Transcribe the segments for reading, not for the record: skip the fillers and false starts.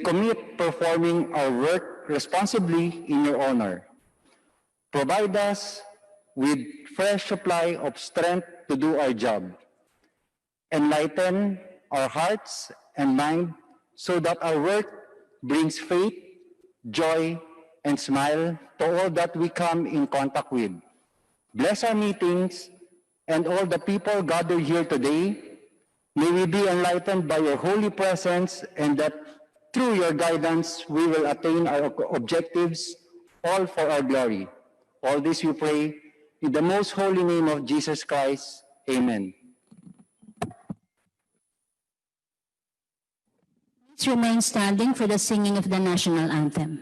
commit performing our work responsibly in your honor. Provide us with fresh supply of strength to do our job. Enlighten our hearts and mind so that our work brings faith, joy, and smile to all that we come in contact with. Bless our meetings and all the people gathered here today. May we be enlightened by your holy presence, and that through your guidance we will attain our objectives, all for our glory. All this we pray in the most holy name of Jesus Christ. Amen. Please remain standing for the singing of the national anthem.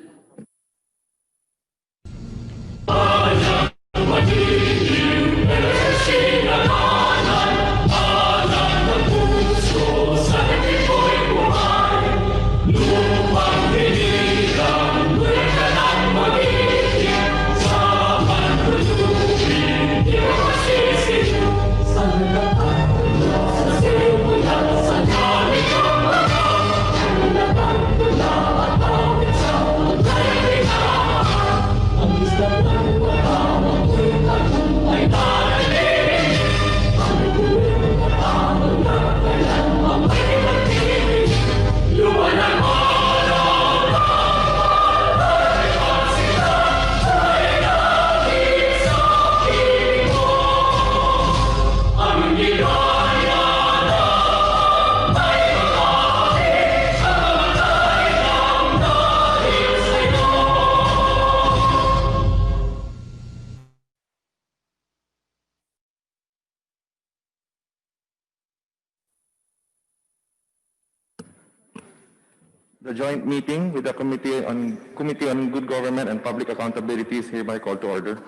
The joint meeting with the Committee on Good Government and Public Accountability is hereby called to order.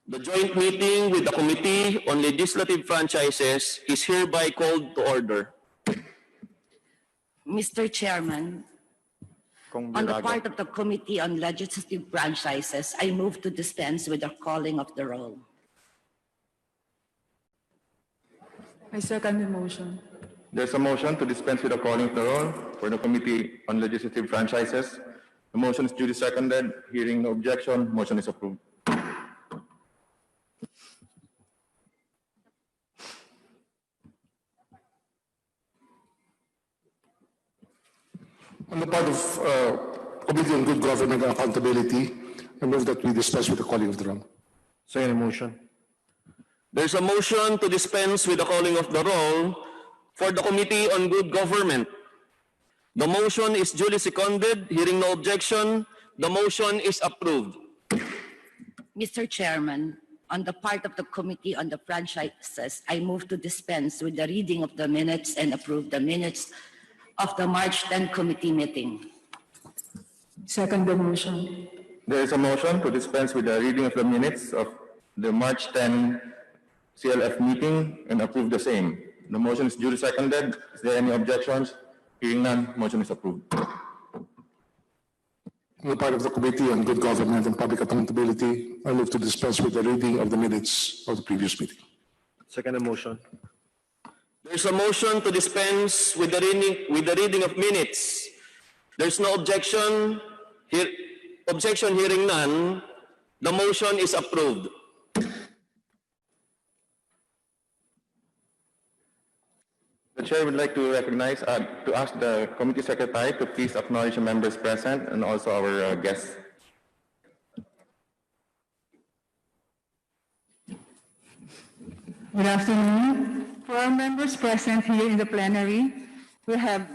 The joint meeting with the Committee on Legislative Franchises is hereby called to order. Mr. Chairman, on the part of the Committee on Legislative Franchises, I move to dispense with the calling of the roll. I second the motion. There's a motion to dispense with the calling of the roll for the Committee on Legislative Franchises. The motion is duly seconded. Hearing no objection, motion is approved. On the part of Committee on Good Government and Accountability, I move that we dispense with the calling of the roll. Second motion. There's a motion to dispense with the calling of the roll for the Committee on Good Government. The motion is duly seconded. Hearing no objection, the motion is approved. Mr. Chairman, on the part of the Committee on the Franchises, I move to dispense with the reading of the minutes and approve the minutes of the March 10 committee meeting. Second the motion. There is a motion to dispense with the reading of the minutes of the March 10 CLF meeting and approve the same. The motion is duly seconded. Is there any objections? Hearing none, motion is approved. On the part of the Committee on Good Government and Public Accountability, I move to dispense with the reading of the minutes of the previous meeting. Second motion. There's a motion to dispense with the reading of minutes. There's no objection. Hearing none, the motion is approved. The Chair would like to ask the Committee Secretary to please acknowledge the members present and also our guests. Good afternoon. For our members present here in the plenary, we have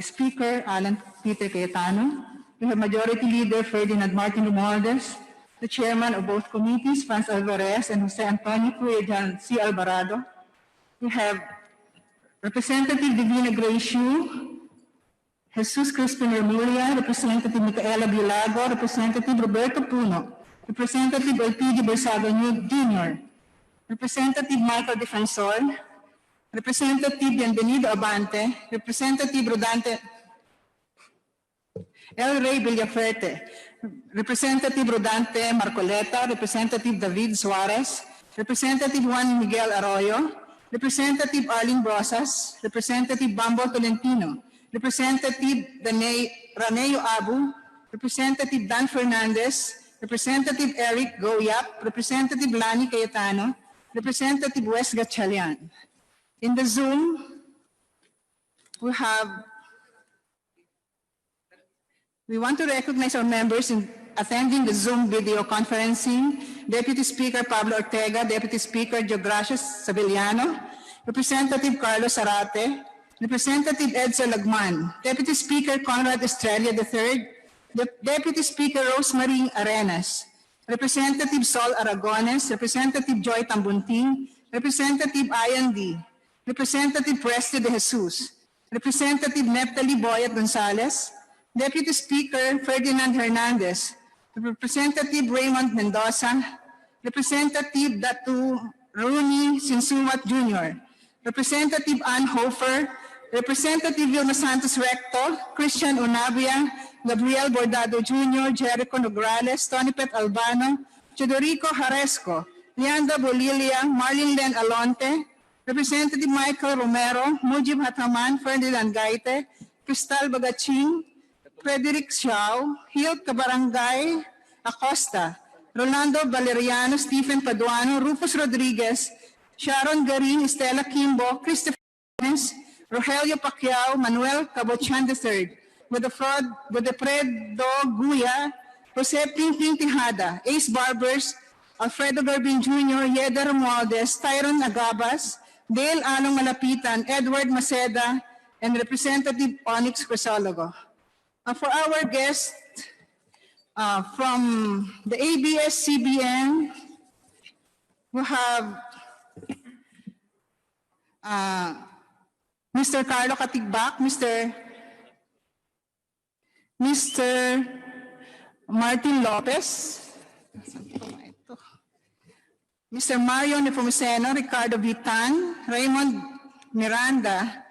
Speaker Alan Peter Cayetano, we have Majority Leader Ferdinand Martin Romualdez, the Chairman of both committees, Franz Alvarez and Jose Antonio Puejan C. Alvarado. We have Representative Divina Graciu, Jesus Crispin Remulla, Representative Micaela Bilago, Representative Roberto Puno, Representative Elpidio Bersago Jr., Representative Michael Defensor, Representative Bienvenido Abante, Representative Rodante El Rey Villaferte, Representative Rodante Marcoleta, Representative David Suarez, Representative Juan Miguel Arroyo, Representative Arlene Brosas, Representative Bambo Tolentino, Representative Raneo Abu, Representative Dan Fernandez, Representative Eric Goyap, Representative Lani Cayetano, Representative Wes Gatchalian. In the Zoom, we want to recognize our members in attending the Zoom video conferencing: Deputy Speaker Pablo Ortega, Deputy Speaker Geogracios Sabeliano, Representative Carlos Zarate, Representative Edsel Lagman, Deputy Speaker Conrad Estrella III, Deputy Speaker Rosemary Arenas, Representative Sol Aragones, Representative Joy Tambunting, Representative Ian D., Representative Presley De Jesus, Representative Neptali Boyat Gonzalez, Deputy Speaker Ferdinand Hernandez, Representative Raymond Mendoza, Representative Datu Rooney Sinsumat Jr., Representative Ann Hofer, Representative Vilma Santos Recto, Christian Unabia, Gabriel Bordado Jr., Jericho Nograles, Tony Pet Albano, Chodorico Jaresco, Leanda Bolilia, Marlene Len Alonte, Representative Michael Romero, Mujib Hataman, Ferdinand Gaite, Cristal Bagaching, Frederick Xiao, Hilt Cabarangay Acosta, Rolando Valeriano, Stephen Paduano, Rufus Rodriguez, Sharon Garin, Estela Kimbo, Christopher Jones, Rogelio Pacquiao, Manuel Cabochan III, Godefredo Guya, Jose Ping Tijada, Ace Barbers, Alfredo Garbin Jr., Yeda Romualdez, Tyron Agabas, Dale Along Malapitan, Edward Maceda, and Representative Onyx Crisologo. For our guest from the ABS-CBN, we have Mr. Carlo Katigbak, Mr. Martin Lopez, Mr. Mario Nepomuceno, Ricardo Vitan, Raymond Miranda,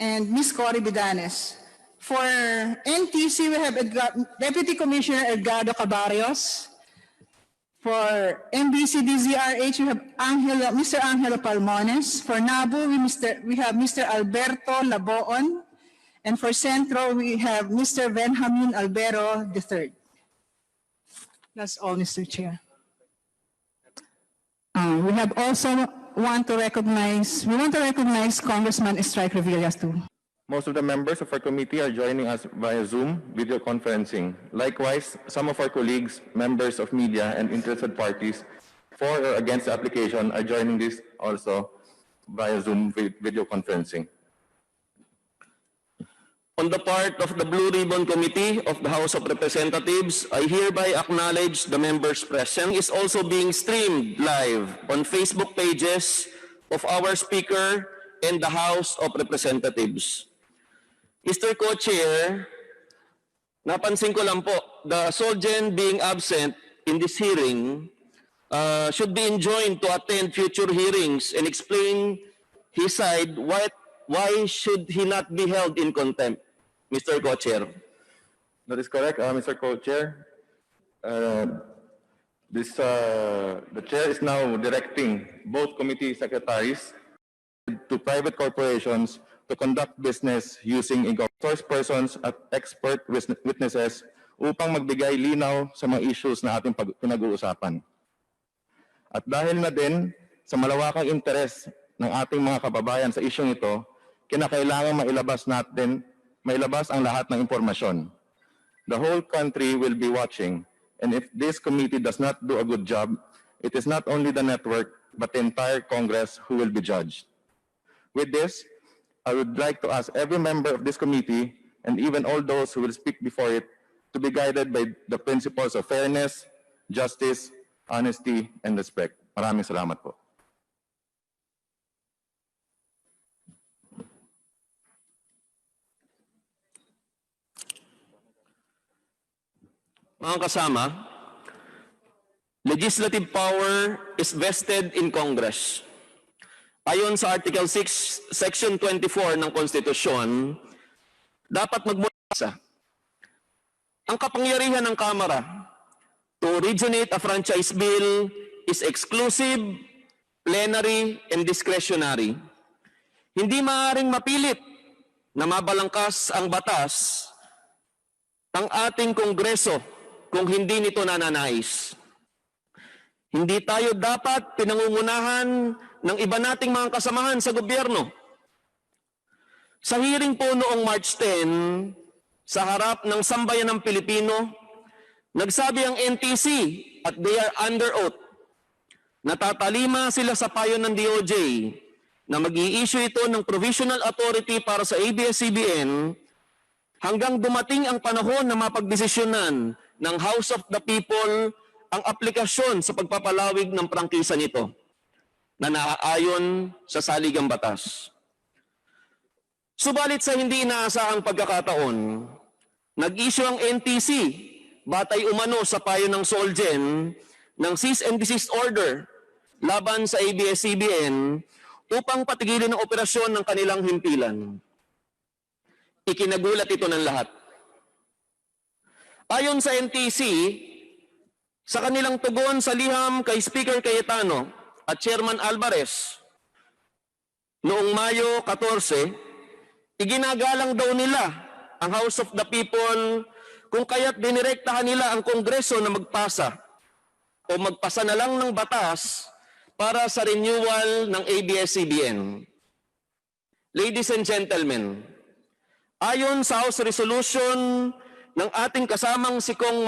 and Ms. Cory Bidanes. For NTC, we have Deputy Commissioner Edgardo Cabarrios. For MBC-DZRH, we have Mr. Angelo Palmones. For NABU, we have Mr. Alberto Laboon. And for Centro, we have Mr. Benjamin Albero III. That's all, Mr. Chair. We want to recognize Congressman Strike Revillas too. Most of the members of our committee are joining us via Zoom video conferencing. Likewise, some of our colleagues, members of media and interested parties for or against the application are joining this also via Zoom video conferencing. On the part of the Blue Ribbon Committee of the House of Representatives, I hereby acknowledge the members present. Is also being streamed live on Facebook pages of our Speaker and the House of Representatives. Mr. Co-Chair, napansin ko lang po, the Solgen being absent in this hearing should be enjoined to attend future hearings and explain his side. Why should he not be held in contempt, Mr. Co-Chair? That is correct, Mr. Co-Chair. The Chair is now directing both committee secretaries to private corporations to conduct business using source persons at expert witnesses upang magbigay linaw sa mga issues na ating pinag-uusapan. At dahil na din sa malawakang interes ng ating mga kababayan sa isyong ito, kinakailangan mailabas ang lahat ng impormasyon. The whole country will be watching, and if this committee does not do a good job, it is not only the network, but the entire Congress who will be judged. With this, I would like to ask every member of this committee, and even all those who will speak before it, to be guided by the principles of fairness, justice, honesty, and respect. Maraming salamat po. Mga kasama, legislative power is vested in Congress. Ayon sa Article 6, Section 24 ng Konstitusyon, dapat magmula ang kapangyarihan ng Kamara to originate a franchise bill is exclusive, plenary, and discretionary. Hindi maaaring mapilit na mabalangkas ang batas ng ating Kongreso kung hindi nito nananais. Hindi tayo dapat pinangungunahan ng iba nating mga kasamahan sa gobyerno. Sa hearing po noong March 10, sa harap ng sambayan ng Pilipino, nagsabi ang NTC at they are under oath, natatalima sila sa payo ng DOJ na mag-i-issue ito ng provisional authority para sa ABS-CBN hanggang dumating ang panahon na mapagdesisyonan ng House of the People ang aplikasyon sa pagpapalawig ng prangkisa nito na naaayon sa saligang batas. Subalit sa hindi inaasahang pagkakataon, nag-issue ang NTC batay umano sa payo ng Solgen ng cease and desist order laban sa ABS-CBN upang patigilin ang operasyon ng kanilang himpilan. Ikinagulat ito ng lahat. Ayon sa NTC, sa kanilang tugon sa liham kay Speaker Cayetano at Chairman Alvarez, noong Mayo 14, iginagalang daw nila ang House of the People kung kaya't dinirektahan nila ang Kongreso na magpasa o magpasa na lang ng batas para sa renewal ng ABS-CBN. Ladies and gentlemen, ayon sa House Resolution ng ating kasamang si Kong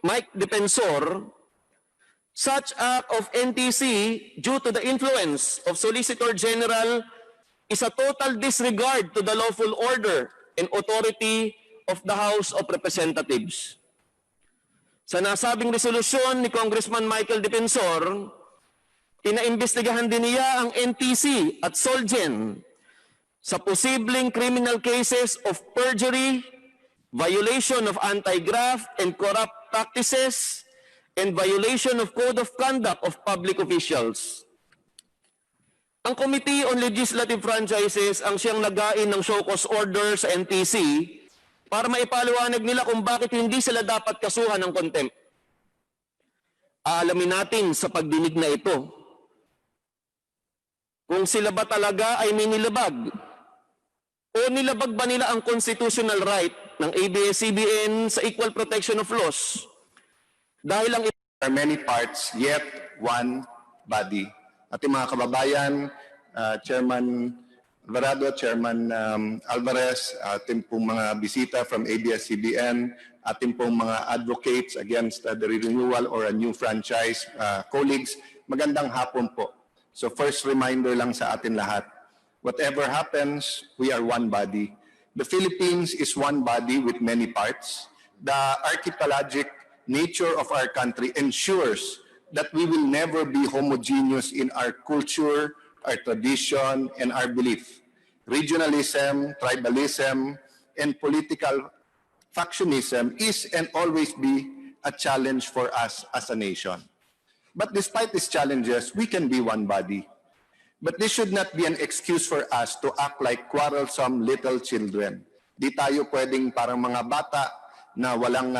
Mike Defensor, such act of NTC due to the influence of Solicitor General is a total disregard to the lawful order and authority of the House of Representatives. Sa nasabing resolusyon ni Congressman Michael Defensor, pinaimbestigahan din niya ang NTC at Solgen sa posibleng criminal cases of perjury, violation of anti-graft and corrupt practices, and violation of Code of Conduct of Public Officials. Ang Committee on Legislative Franchises ang siyang nagain ng show cause order sa NTC para maipaliwanag nila kung bakit hindi sila dapat kasuhan ng contempt. Aalamin natin sa pagdinig na ito kung sila ba talaga ay may nilabag o nilabag ba nila ang constitutional right ng ABS-CBN sa equal protection of laws. Dahil ang are many parts, yet one body. Ating mga kababayan, Chairman Alvarado, Chairman Alvarez, ating pong mga bisita from ABS-CBN, ating pong mga advocates against the renewal or a new franchise, colleagues, magandang hapon po. So first reminder lang sa atin lahat, whatever happens, we are one body. The Philippines is one body with many parts. The archipelagic nature of our country ensures that we will never be homogeneous in our culture, our tradition, and our belief. Regionalism, tribalism, and political factionism is and always be a challenge for us as a nation. But despite these challenges, we can be one body. But this should not be an excuse for us to act like quarrelsome little children. Di tayo pwedeng parang mga bata na walang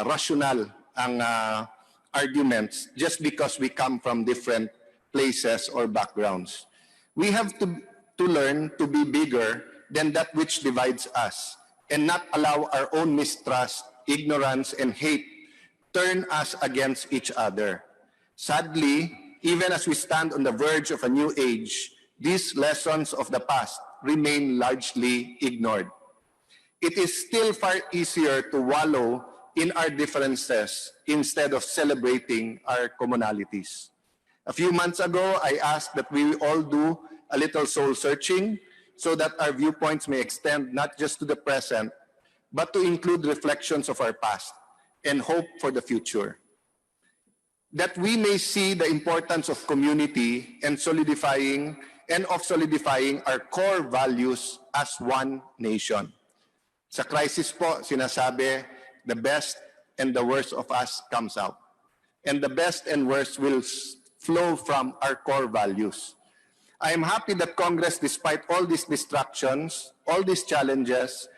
rational ang arguments just because we come from different places or backgrounds. We have to learn to be bigger than that which divides us and not allow our own mistrust, ignorance, and hate turn us against each other. Sadly, even as we stand on the verge of a new age, these lessons of the past remain largely ignored. It is still far easier to wallow in our differences instead of celebrating our commonalities. A few months ago, I asked that we all do a little soul searching so that our viewpoints may extend not just to the present, but to include reflections of our past and hope for the future. That we may see the importance of community and solidifying our core values as one nation. Sa crisis po, sinasabi, the best and the worst of us comes out. And the best and worst will flow from our core values. I am happy that Congress, despite all these distractions, all these challenges,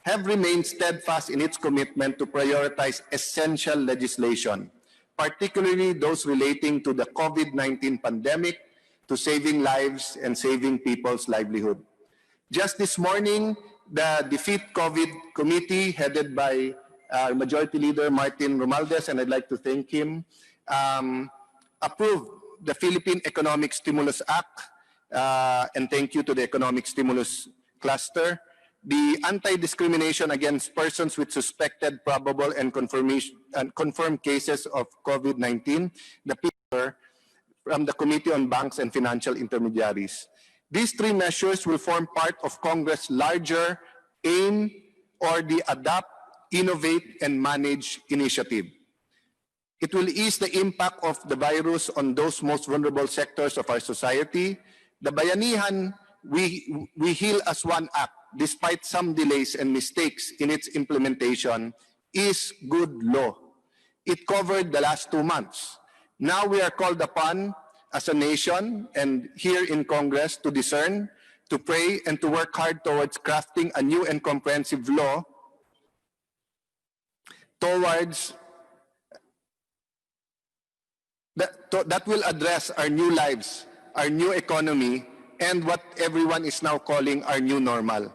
have remained steadfast in its commitment to prioritize essential legislation, particularly those relating to the COVID-19 pandemic, to saving lives and saving people's livelihood. Just this morning, the Defeat COVID Committee, headed by Majority Leader Martin Romualdez, and I'd like to thank him, approved the Philippine Economic Stimulus Act, and thank you to the Economic Stimulus Cluster, the anti-discrimination against persons with suspected, probable, and confirmed cases of COVID-19, the paper from the Committee on Banks and Financial Intermediaries. These three measures will form part of Congress' larger AIM, or the Adapt, Innovate, and Manage initiative. It will ease the impact of the virus on those most vulnerable sectors of our society. The Bayanihan We Heal as One Act, despite some delays and mistakes in its implementation, is good law. It covered the last 2 months. Now we are called upon as a nation and here in Congress to discern, to pray, and to work hard towards crafting a new and comprehensive law towards that will address our new lives, our new economy, and what everyone is now calling our new normal.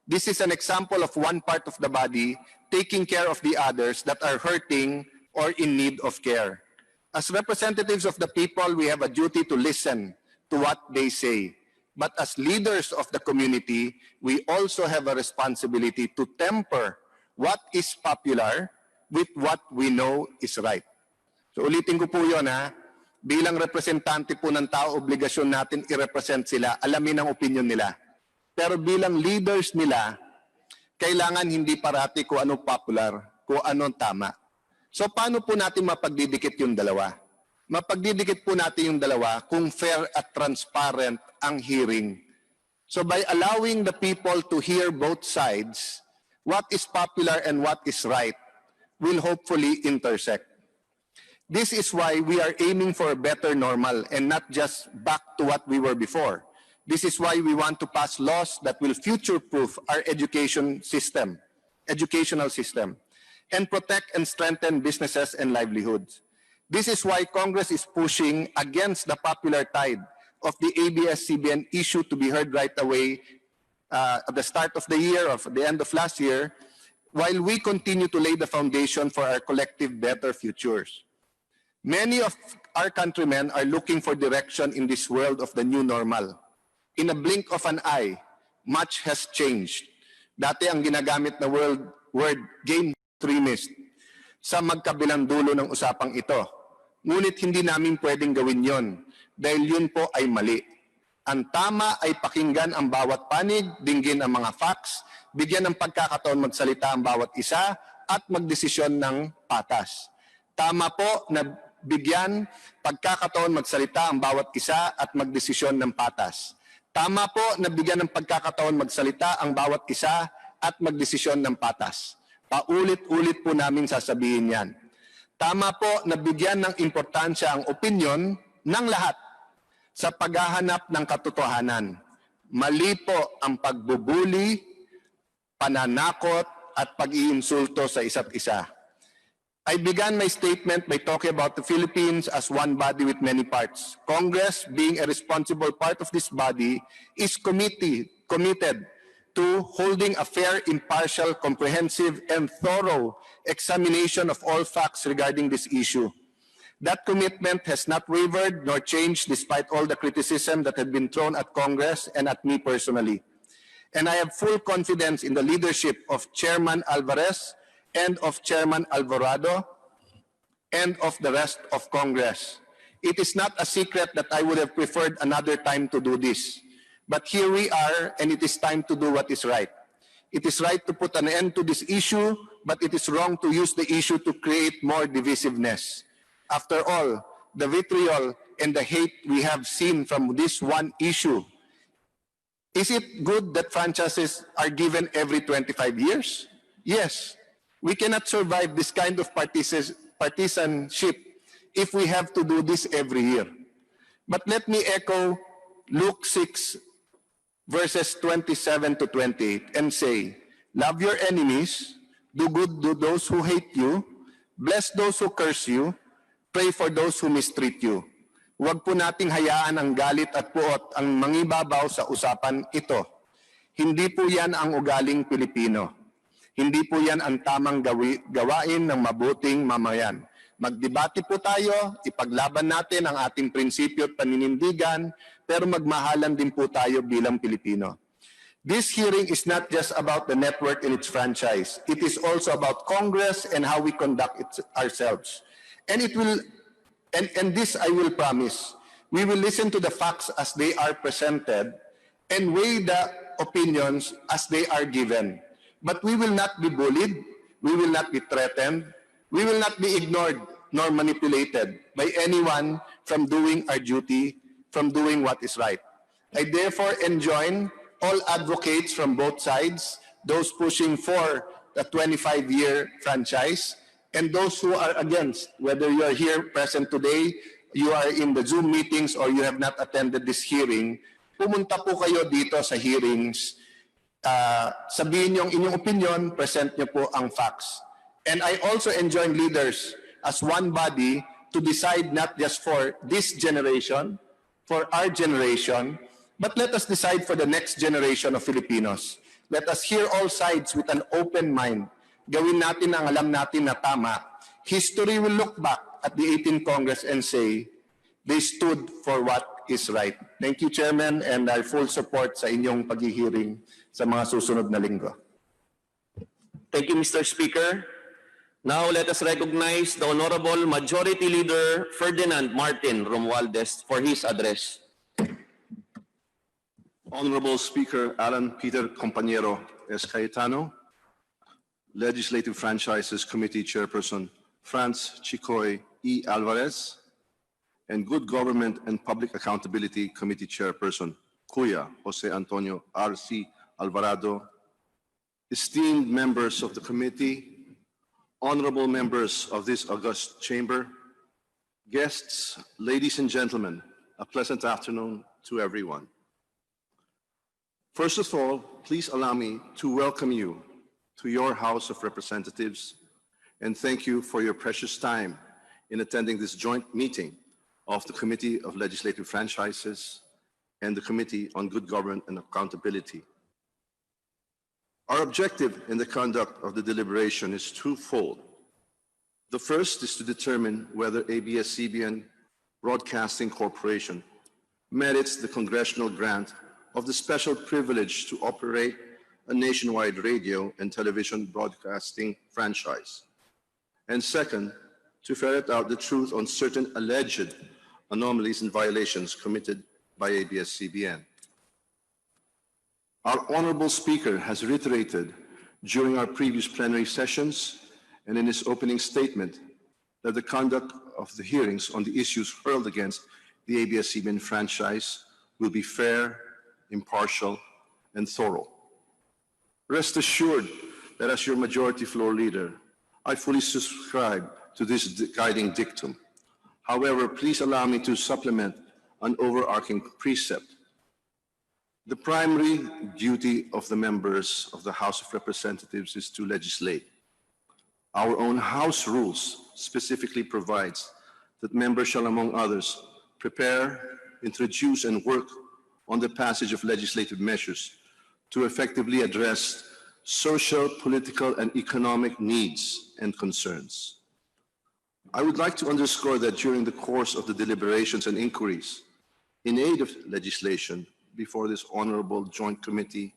This is an example of one part of the body taking care of the others that are hurting or in need of care. As representatives of the people, we have a duty to listen to what they say. But as leaders of the community, we also have a responsibility to temper what is popular with what we know is right. So ulitin ko po yun, ha. Bilang representante po ng tao, obligasyon natin i-represent sila, alamin ang opinion nila. Pero bilang leaders nila, kailangan hindi parati kung ano popular, kung ano tama. So paano po natin mapagdidikit yung dalawa? Mapagdidikit po natin yung dalawa kung fair at transparent ang hearing. So by allowing the people to hear both sides, what is popular and what is right will hopefully intersect. This is why we are aiming for a better normal and not just back to what we were before. This is why we want to pass laws that will future-proof our educational system, and protect and strengthen businesses and livelihoods. This is why Congress is pushing against the popular tide of the ABS-CBN issue to be heard right away at the start of the year or the end of last year, while we continue to lay the foundation for our collective better futures. Many of our countrymen are looking for direction in this world of the new normal. In a blink of an eye, much has changed. Dati ang ginagamit na word game extremist sa magkabilang dulo ng usapang ito. Ngunit hindi namin pwedeng gawin yon dahil yun po ay mali. Ang tama ay pakinggan ang bawat panig, dinggin ang mga facts, bigyan ng pagkakataon magsalita ang bawat isa at magdesisyon ng patas. Tama po na bigyan pagkakataon magsalita ang bawat isa at magdesisyon ng patas. Tama po na bigyan ng pagkakataon magsalita ang bawat isa at magdesisyon ng patas. Paulit-ulit po namin sasabihin yan. Tama po na bigyan ng importansya ang opinyon ng lahat sa paghahanap ng katotohanan. Mali po ang pagbubuli, pananakot at pag-iinsulto sa isa't isa. I began my statement by talking about the Philippines as one body with many parts. Congress, being a responsible part of this body, is committed to holding a fair, impartial, comprehensive, and thorough examination of all facts regarding this issue. That commitment has not wavered nor changed despite all the criticism that had been thrown at Congress and at me personally. And I have full confidence in the leadership of Chairman Alvarez and of Chairman Alvarado and of the rest of Congress. It is not a secret that I would have preferred another time to do this. But here we are, and it is time to do what is right. It is right to put an end to this issue, but it is wrong to use the issue to create more divisiveness. After all, the vitriol and the hate we have seen from this one issue, is it good that franchises are given every 25 years? Yes. We cannot survive this kind of partisanship if we have to do this every year. But let me echo Luke 6, verses 27 to 28 and say, love your enemies, do good to those who hate you, bless those who curse you, pray for those who mistreat you. Huwag po nating hayaan ang galit at puot ang mangibabaw sa usapan ito. Hindi po yan ang ugaling Pilipino. Hindi po yan ang tamang gawain ng mabuting mamayan. Magdebate po tayo, ipaglaban natin ang ating prinsipyo at paninindigan, pero magmahalan din po tayo bilang Pilipino. This hearing is not just about the network and its franchise. It is also about Congress and how we conduct it ourselves. And it will, and this I will promise, we will listen to the facts as they are presented and weigh the opinions as they are given. But we will not be bullied, we will not be threatened, we will not be ignored nor manipulated by anyone from doing our duty, from doing what is right. I therefore enjoin all advocates from both sides, those pushing for the 25-year franchise, and those who are against, whether you are here present today, you are in the Zoom meetings, or you have not attended this hearing, pumunta po kayo dito sa hearings, sabihin yung inyong opinion, present nyo po ang facts. And I also enjoin leaders as one body to decide not just for this generation, for our generation, but let us decide for the next generation of Filipinos. Let us hear all sides with an open mind. Gawin natin ang alam natin na tama. History will look back at the 18th Congress and say, they stood for what is right. Thank you, Chairman, and our full support sa inyong paghihiring sa mga susunod na linggo. Thank you, Mr. Speaker. Now let us recognize the Honorable Majority Leader Ferdinand Martin Romualdez for his address. Honorable Speaker Alan Peter Compañero S. Cayetano, Legislative Franchises Committee Chairperson Franz Chicoy E. Alvarez, and Good Government and Public Accountability Committee Chairperson Kuya Jose Antonio R.C. Alvarado, esteemed members of the committee, honorable members of this august chamber, guests, ladies and gentlemen, a pleasant afternoon to everyone. First of all, please allow me to welcome you to your House of Representatives and thank you for your precious time in attending this joint meeting of the Committee of Legislative Franchises and the Committee on Good Government and Accountability. Our objective in the conduct of the deliberation is twofold. The first is to determine whether ABS-CBN Broadcasting Corporation merits the congressional grant of the special privilege to operate a nationwide radio and television broadcasting franchise. And second, to ferret out the truth on certain alleged anomalies and violations committed by ABS-CBN. Our honorable speaker has reiterated during our previous plenary sessions and in his opening statement that the conduct of the hearings on the issues hurled against the ABS-CBN franchise will be fair, impartial, and thorough. Rest assured that as your majority floor leader, I fully subscribe to this guiding dictum. However, please allow me to supplement an overarching precept. The primary duty of the members of the House of Representatives is to legislate. Our own House rules specifically provides that members shall, among others, prepare, introduce, and work on the passage of legislative measures to effectively address social, political, and economic needs and concerns. I would like to underscore that during the course of the deliberations and inquiries in aid of legislation before this honorable joint committee,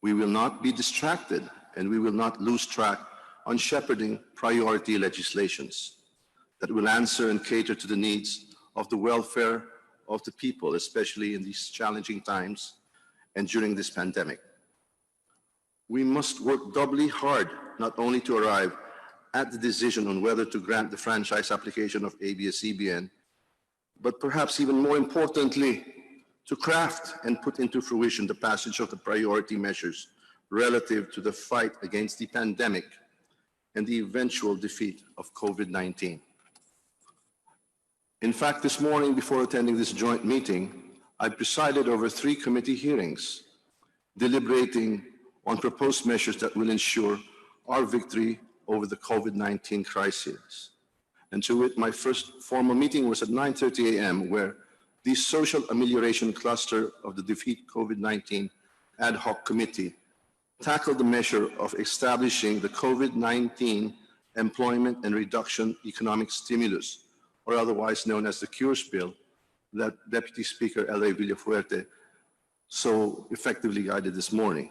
we will not be distracted and we will not lose track on shepherding priority legislations that will answer and cater to the needs of the welfare of the people, especially in these challenging times and during this pandemic. We must work doubly hard not only to arrive at the decision on whether to grant the franchise application of ABS-CBN, but perhaps even more importantly, to craft and put into fruition the passage of the priority measures relative to the fight against the pandemic and the eventual defeat of COVID-19. In fact, this morning, before attending this joint meeting, I presided over 3 committee hearings, deliberating on proposed measures that will ensure our victory over the COVID-19 crisis. And to it, my first formal meeting was at 9:30 a.m., where the social amelioration cluster of the Defeat COVID-19 Ad Hoc Committee tackled the measure of establishing the COVID-19 Employment and Reduction Economic Stimulus, or otherwise known as the CURES Bill, that Deputy Speaker L.A. Villafuerte so effectively guided this morning.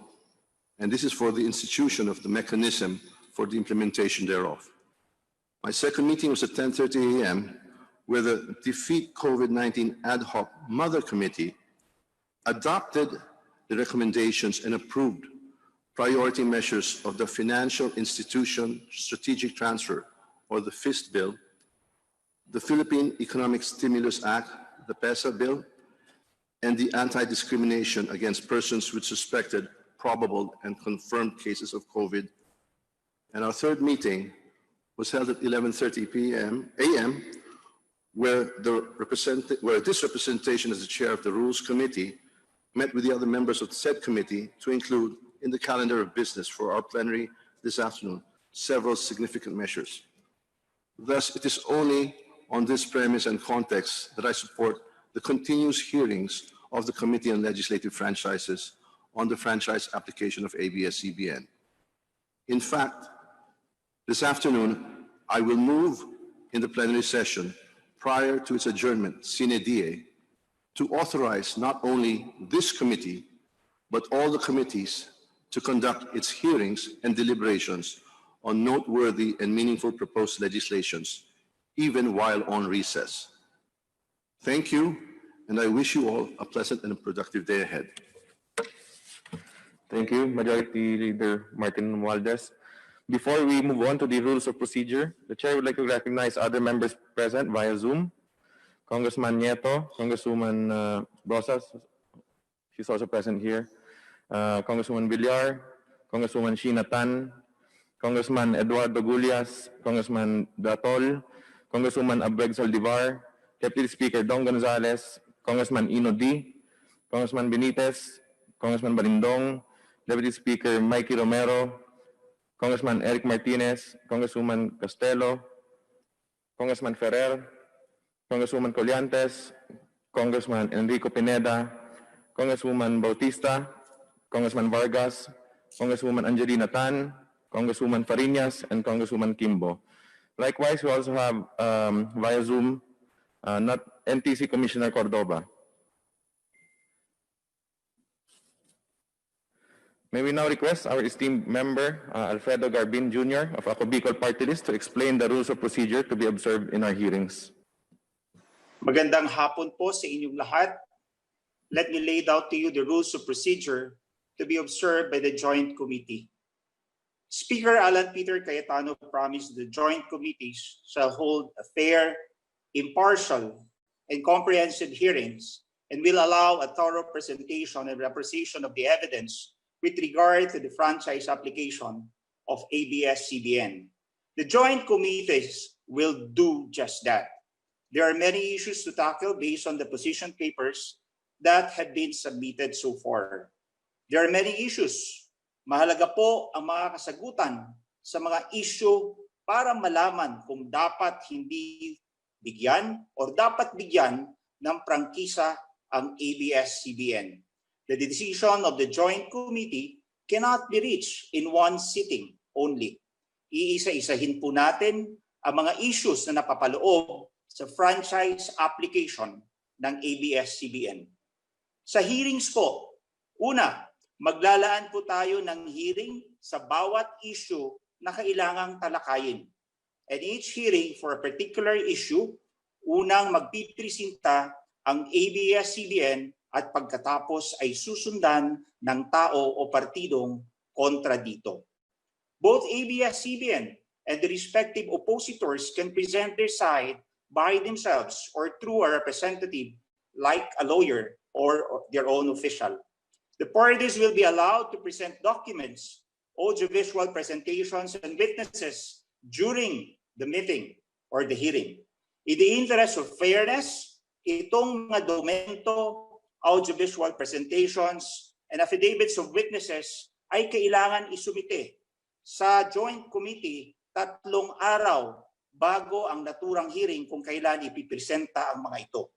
And this is for the institution of the mechanism for the implementation thereof. My second meeting was at 10:30 a.m., where the Defeat COVID-19 Ad Hoc Mother Committee adopted the recommendations and approved priority measures of the Financial Institution Strategic Transfer, or the FIST Bill, the Philippine Economic Stimulus Act, the PESA Bill, and the Anti-Discrimination Against Persons with Suspected, Probable, and Confirmed Cases of COVID. And our third meeting was held at 11:30 a.m., where this representation as the chair of the Rules Committee met with the other members of the said committee to include in the calendar of business for our plenary this afternoon several significant measures. Thus, it is only on this premise and context that I support the continuous hearings of the Committee on Legislative Franchises on the franchise application of ABS-CBN. In fact, this afternoon, I will move in the plenary session prior to its adjournment sine die to authorize not only this committee, but all the committees to conduct its hearings and deliberations on noteworthy and meaningful proposed legislations, even while on recess. Thank you, and I wish you all a pleasant and a productive day ahead. Thank you, Majority Leader Martin Romualdez. Before we move on to the rules of procedure, the chair would like to recognize other members present via Zoom. Congressman Nieto, Congresswoman Rosas, she's also present here. Congresswoman Villar, Congresswoman Sheena Tan, Congressman Eduardo Gullias, Congressman Datol, Congresswoman Abreg Saldivar, Deputy Speaker Don Gonzales, Congressman Ino D, Congressman Benitez, Congressman Balindong, Deputy Speaker Mikey Romero, Congressman Eric Martinez, Congresswoman Castelo, Congressman Ferrer, Congresswoman Colliantes, Congressman Enrico Pineda, Congresswoman Bautista, Congressman Vargas, Congresswoman Angelina Tan, Congresswoman Fariñas, and Congresswoman Kimbo. Likewise, we also have via Zoom NTC Commissioner Cordoba. May we now request our esteemed member, Alfredo Garbin Jr. of Ako Bicol Party List to explain the rules of procedure to be observed in our hearings. Magandang hapon po sa inyong lahat. Let me lay out to you the rules of procedure to be observed by the Joint Committee. Speaker Alan Peter Cayetano promised the Joint Committees shall hold a fair, impartial, and comprehensive hearings and will allow a thorough presentation and representation of the evidence with regard to the franchise application of ABS-CBN. The Joint Committees will do just that. There are many issues to tackle based on the position papers that have been submitted so far. There are many issues. Mahalaga po ang mga kasagutan sa mga issue para malaman kung dapat hindi bigyan o dapat bigyan ng prangkisa ang ABS-CBN. The decision of the Joint Committee cannot be reached in one sitting only. Iisa-isahin po natin ang mga issues na napapaloob sa franchise application ng ABS-CBN. Sa hearings po, una, maglalaan po tayo ng hearing sa bawat issue na kailangang talakayin. And each hearing for a particular issue, unang magpipresenta ang ABS-CBN at pagkatapos ay susundan ng tao o partidong kontra dito. Both ABS-CBN and the respective oppositors can present their side by themselves or through a representative like a lawyer or their own official. The parties will be allowed to present documents, audiovisual presentations, and witnesses during the meeting or the hearing. In the interest of fairness, itong mga dokumento, audiovisual presentations, and affidavits of witnesses ay kailangan isumite sa Joint Committee 3 araw bago ang naturang hearing kung kailan ipipresenta ang mga ito.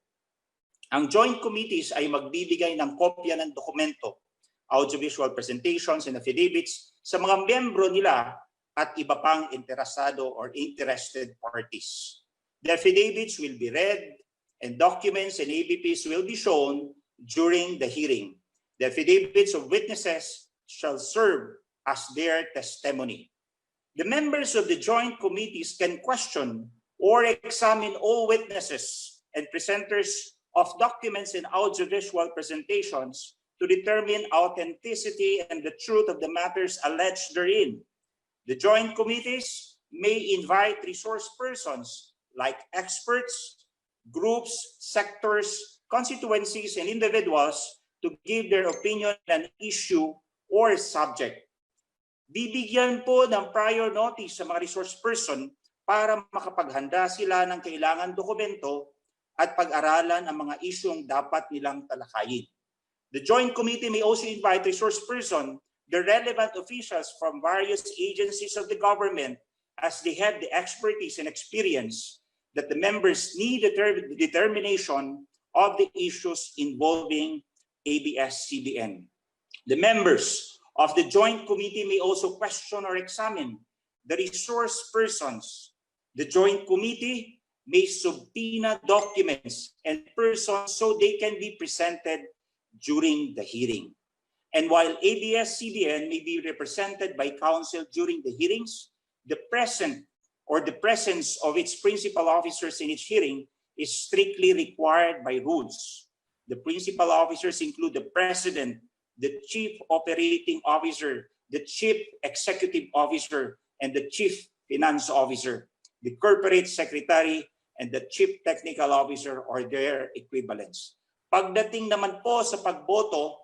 Ang Joint Committees ay magbibigay ng kopya ng dokumento, audiovisual presentations, and affidavits sa mga miyembro nila at iba pang interesado or interested parties. The affidavits will be read and documents and ABPs will be shown during the hearing. The affidavits of witnesses shall serve as their testimony. The members of the joint committees can question or examine all witnesses and presenters of documents and audiovisual presentations to determine authenticity and the truth of the matters alleged therein. The joint committees may invite resource persons like experts, groups, sectors, constituencies, and individuals to give their opinion on an issue or subject. Bibigyan po ng prior notice sa mga resource person para makapaghanda sila ng kailangan dokumento at pag-aralan ang mga isyong dapat nilang talakayin. The Joint Committee may also invite resource person, the relevant officials from various agencies of the government, as they have the expertise and experience that the members need the determination of the issues involving ABS-CBN. The members of the Joint Committee may also question or examine the resource persons. The Joint Committee may subpoena documents and persons so they can be presented during the hearing. And while ABS-CBN may be represented by counsel during the hearings, the presence of its principal officers in each hearing is strictly required by rules. The principal officers include the President, the Chief Operating Officer, the Chief Executive Officer, and the Chief Finance Officer, the Corporate Secretary, and the Chief Technical Officer or their equivalents. Pagdating naman po sa pagboto,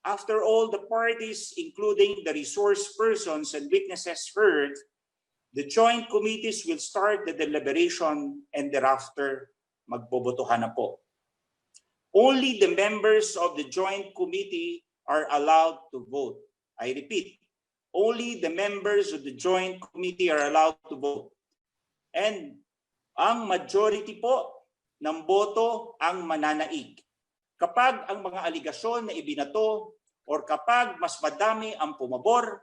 after all the parties, including the resource persons and witnesses heard, the joint committees will start the deliberation and thereafter magbobotohan na po. Only the members of the joint committee are allowed to vote. I repeat, only the members of the joint committee are allowed to vote. And ang majority po ng boto ang mananaig. Kapag ang mga aligasyon na ibinato or kapag mas madami ang pumabor,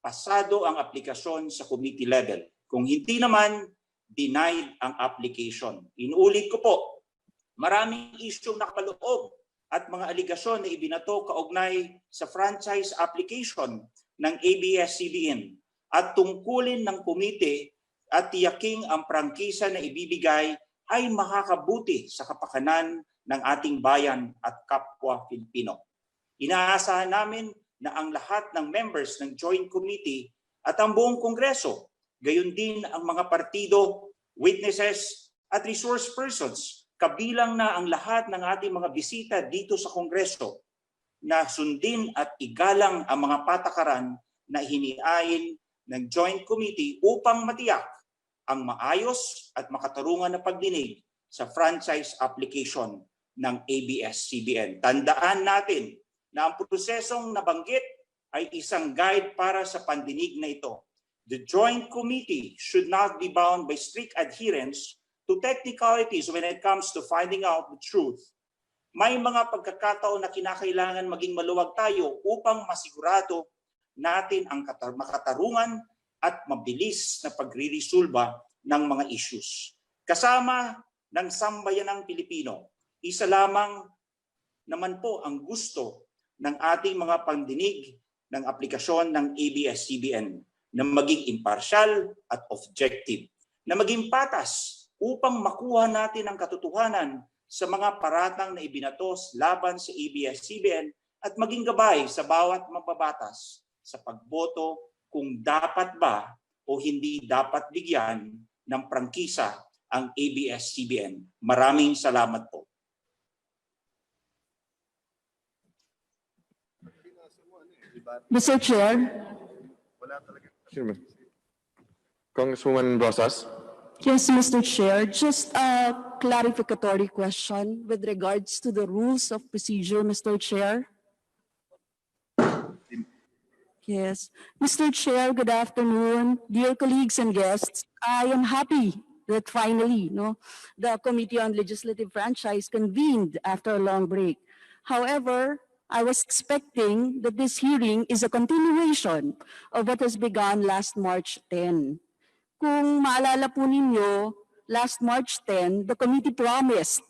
pasado ang aplikasyon sa committee level. Kung hindi naman, denied ang application. Inuulit ko po, maraming isyong nakapaloob at mga aligasyon na ibinato kaugnay sa franchise application ng ABS-CBN at tungkulin ng komite at tiyaking ang prangkisa na ibibigay ay makakabuti sa kapakanan ng ating bayan at kapwa Pilipino. Inaasahan namin na ang lahat ng members ng Joint Committee at ang buong Kongreso, gayon din ang mga partido, witnesses at resource persons, kabilang na ang lahat ng ating mga bisita dito sa Kongreso, na sundin at igalang ang mga patakaran na hiniain ng Joint Committee upang matiyak ang maayos at makatarungan na pagdinig sa franchise application ng ABS-CBN. Tandaan natin na ang prosesong nabanggit ay isang guide para sa pandinig na ito. The Joint Committee should not be bound by strict adherence to technicalities when it comes to finding out the truth. May mga pagkakataon na kinakailangan maging maluwag tayo upang masigurado natin ang makatarungan at mabilis na pagre-resolba ng mga issues. Kasama ng sambayanang Pilipino, isa lamang naman po ang gusto ng ating mga pandinig ng aplikasyon ng ABS-CBN na maging impartial at objective, na maging patas upang makuha natin ang katotohanan sa mga paratang na ibinatos laban sa ABS-CBN at maging gabay sa bawat mababatas sa pagboto kung dapat ba o hindi dapat bigyan ng prangkisa ang ABS-CBN. Maraming salamat po. Mr. Chair, Congresswoman Rosas. Yes, Mr. Chair, just a clarificatory question with regards to the rules of procedure, Mr. Chair. Yes, Mr. Chair, good afternoon, dear colleagues and guests. I am happy that finally, the Committee on Legislative Franchise convened after a long break. However, I was expecting that this hearing is a continuation of what has begun last March 10. Kung maalala po ninyo, last March 10, the committee promised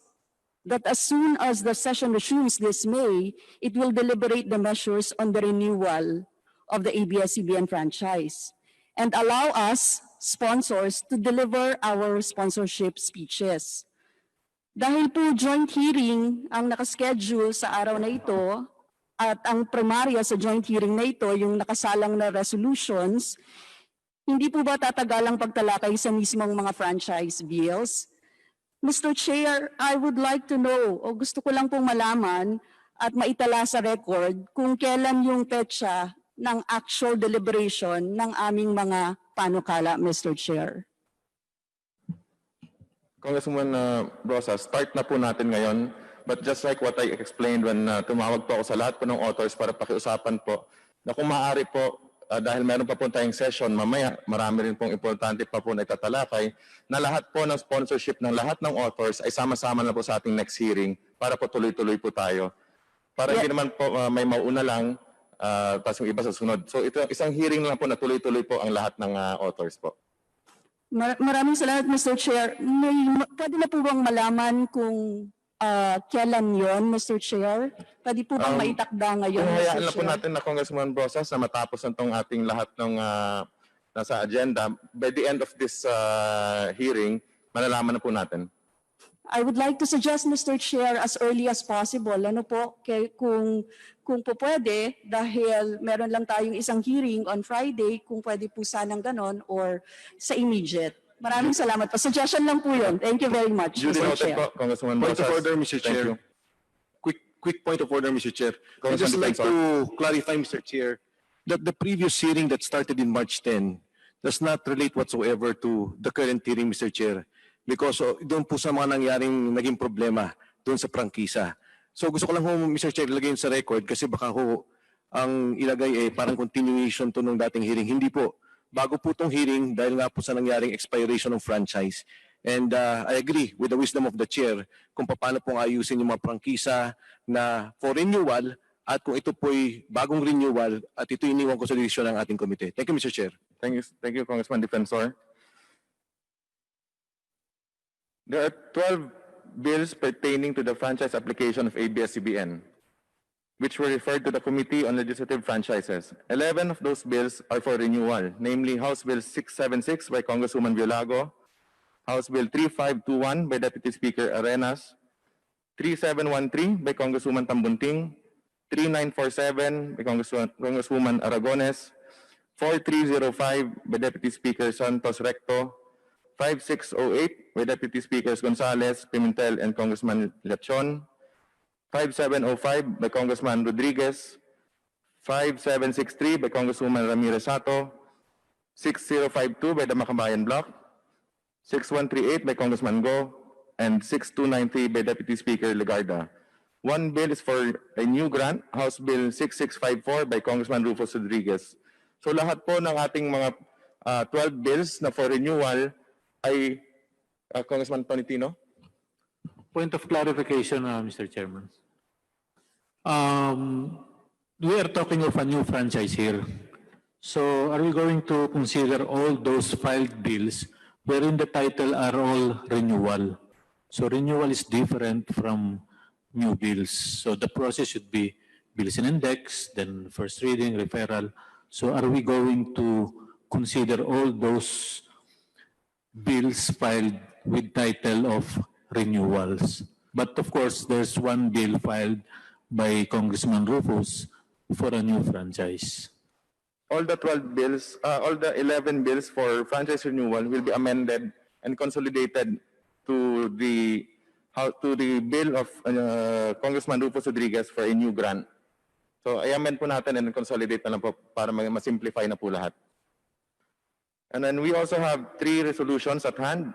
that as soon as the session resumes this May, it will deliberate the measures on the renewal of the ABS-CBN franchise and allow us, sponsors, to deliver our sponsorship speeches. Dahil po joint hearing ang nakaschedule sa araw na ito at ang primarya sa joint hearing na ito, yung nakasalang na resolutions, hindi po ba tatagalang pagtalakay sa mismong mga franchise bills? Mr. Chair, I would like to know, o gusto ko lang pong malaman at maitala sa record kung kailan yung petsa ng actual deliberation ng aming mga panukala, Mr. Chair. Congresswoman Rosas, start na po natin ngayon. But just like what I explained when tumawag po ako sa lahat po ng authors para pakiusapan po, na kung maaari po, dahil meron pa po tayong session mamaya, marami rin pong importante pa po na itatalakay, na lahat po ng sponsorship ng lahat ng authors ay sama-sama na po sa ating next hearing para po tuloy-tuloy po tayo. Para hindi naman po may mauna lang, tapos yung iba sa sunod. So ito isang hearing lang po na tuloy-tuloy po ang lahat ng authors po. Maraming salamat, Mr. Chair. Pwede na po bang malaman kung kailan yon, Mr. Chair? Pwede po bang maitakda ngayon, Kung Mr. hayaan na po Chair? natin na Congresswoman Rosas na matapos na itong ating lahat ng nasa agenda, by the end of this hearing, malalaman na po natin. I would like to suggest, Mr. Chair, as early as possible. Ano po, kung po pwede, dahil meron lang tayong isang hearing on Friday, kung pwede po sanang ganon or sa immediate. Maraming salamat po. Suggestion lang po yun. Thank you very much, Duly Mr. noted Chair. po, Congresswoman Point Rosas. of order, Mr. Thank Chair. you. Quick point of order, Mr. Chair. I'd Congressman just like Defensor. to clarify, Mr. Chair, that the previous hearing that started in March 10 does not relate whatsoever to the current hearing, Mr. Chair, because doon po sa mga nangyaring naging problema doon sa prangkisa. So gusto ko lang ho, Mr. Chair, ilagay yun sa record kasi baka ho ang ilagay parang continuation to nung dating hearing. Hindi po. Bago po itong hearing dahil nga po sa nangyaring expiration ng franchise. And I agree with the wisdom of the chair kung paano pong ayusin yung mga prangkisa na for renewal at kung ito po'y bagong renewal at ito iniwan ko sa desisyon ng ating komite. Thank you, Mr. Chair. Thank you, Congressman Defensor. There are 12 bills pertaining to the franchise application of ABS-CBN, which were referred to the Committee on Legislative Franchises. 11 of those bills are for renewal, namely House Bill 676 by Congresswoman Violago, House Bill 3521 by Deputy Speaker Arenas, 3713 by Congresswoman Tambunting, 3947 by Congresswoman Aragones, 4305 by Deputy Speaker Santos Recto, 5608 by Deputy Speakers Gonzales, Pimentel, and Congressman Lechon, 5705 by Congressman Rodriguez, 5763 by Congresswoman Ramirez Sato, 6052 by the Makabayan Bloc, 6138 by Congressman Go, and 6293 by Deputy Speaker Legarda. One bill is for a new grant, House Bill 6654 by Congressman Rufus Rodriguez. So lahat po ng ating mga 12 bills na for renewal ay Congressman Tonitino. Point of clarification, Mr. Chairman. We are talking of a new franchise here. So are we going to consider all those filed bills wherein the title are all renewal? So renewal is different from new bills. So the process should be bills in index, then first reading, referral. So are we going to consider all those bills filed with title of renewals? But of course, there's one bill filed by Congressman Rufus for a new franchise. All the 12 bills, all the 11 bills for franchise renewal will be amended and consolidated to the bill of Congressman Rufus Rodriguez for a new grant. So i-amend po natin and consolidate na lang po para ma-simplify na po lahat. And then we also have 3 resolutions at hand.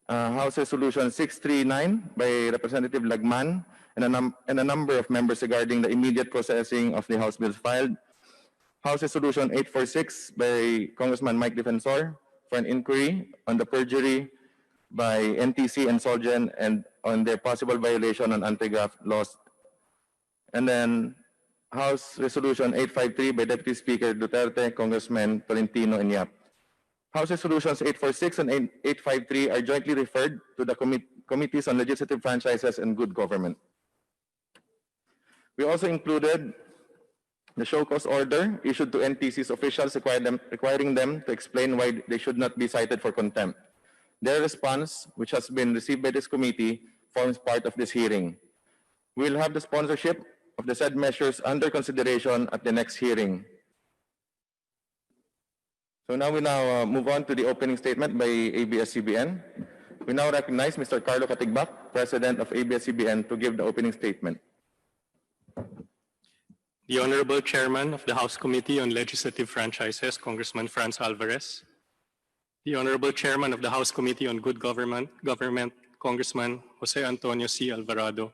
House Resolution 639 by Representative Lagman and a number of members regarding the immediate processing of the House bills filed. House Resolution 846 by Congressman Mike Defensor for an inquiry on the perjury by NTC and Solgen and on their possible violation on anti-graft laws. And then House Resolution 853 by Deputy Speaker Duterte, Congressman Tolentino, and Yap. House Resolutions 846 and 853 are jointly referred to the Committees on Legislative Franchises and Good Government. We also included the show cause order issued to NTC's officials requiring them to explain why they should not be cited for contempt. Their response, which has been received by this committee, forms part of this hearing. We will have the sponsorship of the said measures under consideration at the next hearing. So now we move on to the opening statement by ABS-CBN. We now recognize Mr. Carlo Katigbak, President of ABS-CBN, to give the opening statement. The Honorable Chairman of the House Committee on Legislative Franchises, Congressman Franz Alvarez. The Honorable Chairman of the House Committee on Good Government, Congressman Jose Antonio C. Alvarado.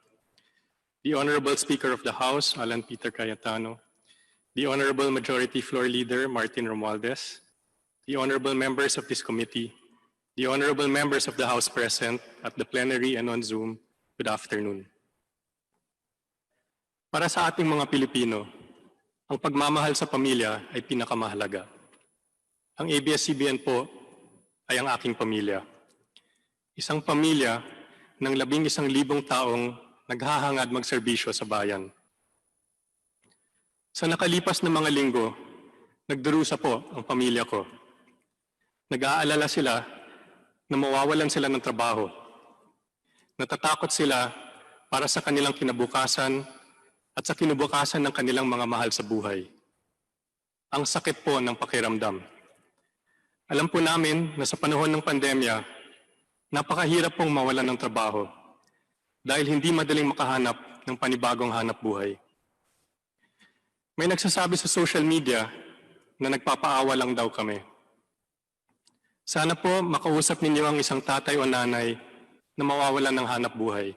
The Honorable Speaker of the House, Alan Peter Cayetano. The Honorable Majority Floor Leader, Martin Romualdez. The Honorable Members of this committee. The Honorable Members of the House present at the plenary and on Zoom, good afternoon. Para sa ating mga Pilipino, ang pagmamahal sa pamilya ay pinakamahalaga. Ang ABS-CBN po ay ang aking pamilya. Isang pamilya ng 11,000 taong naghahangad magserbisyo sa bayan. Sa nakalipas na mga linggo, nagdurusa po ang pamilya ko. Nag-aalala sila na mawawalan sila ng trabaho. Natatakot sila para sa kanilang kinabukasan at sa kinabukasan ng kanilang mga mahal sa buhay. Ang sakit po ng pakiramdam. Alam po namin na sa panahon ng pandemya, napakahirap pong mawalan ng trabaho dahil hindi madaling makahanap ng panibagong hanap buhay. May nagsasabi sa social media na nagpapaawa lang daw kami. Sana po makausap ninyo ang isang tatay o nanay na mawawalan ng hanap buhay.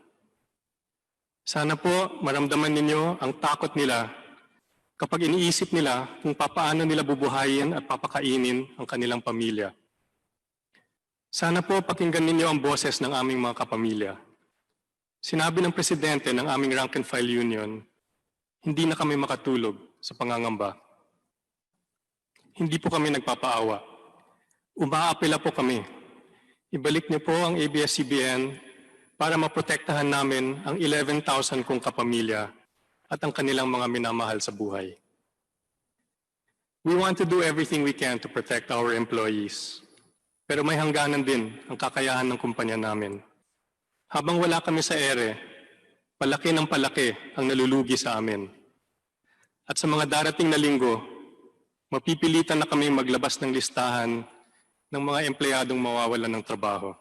Sana po maramdaman ninyo ang takot nila kapag iniisip nila kung papaano nila bubuhayin at papakainin ang kanilang pamilya. Sana po pakinggan ninyo ang boses ng aming mga kapamilya. Sinabi ng Presidente ng aming rank and file union, hindi na kami makatulog sa pangangamba. Hindi po kami nagpapaawa. Umaapela po kami. Ibalik niyo po ang ABS-CBN para maprotektahan namin ang 11,000 kong kapamilya at ang kanilang mga minamahal sa buhay. We want to do everything we can to protect our employees. Pero may hangganan din ang kakayahan ng kumpanya namin. Habang wala kami sa ere, palaki ng palaki ang nalulugi sa amin. At sa mga darating na linggo, mapipilitan na kami maglabas ng listahan ng mga empleyadong mawawalan ng trabaho.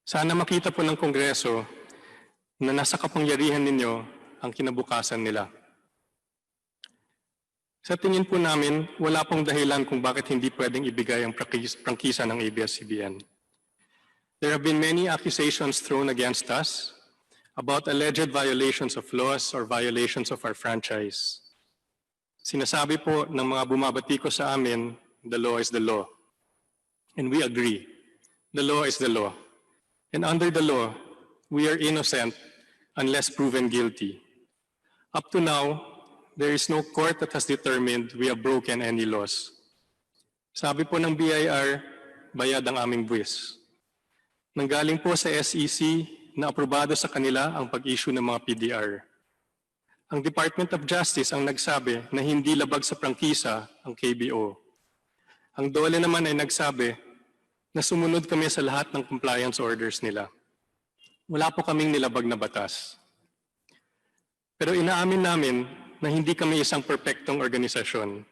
Sana makita po ng Kongreso na nasa kapangyarihan ninyo ang kinabukasan nila. Sa tingin po namin, wala pong dahilan kung bakit hindi pwedeng ibigay ang prangkisa ng ABS-CBN. There have been many accusations thrown against us about alleged violations of laws or violations of our franchise. Sinasabi po ng mga bumabatiko sa amin, the law is the law. And we agree, the law is the law. And under the law, we are innocent unless proven guilty. Up to now, there is no court that has determined we have broken any laws. Sabi po ng BIR, bayad ang aming buwis. Nanggaling po sa SEC na aprobado sa kanila ang pag-issue ng mga PDR. Ang Department of Justice ang nagsabi na hindi labag sa prangkisa ang KBO. Ang DOLE naman ay nagsabi na sumunod kami sa lahat ng compliance orders nila. Wala po kaming nilabag na batas. Pero inaamin namin na hindi kami isang perpektong organisasyon.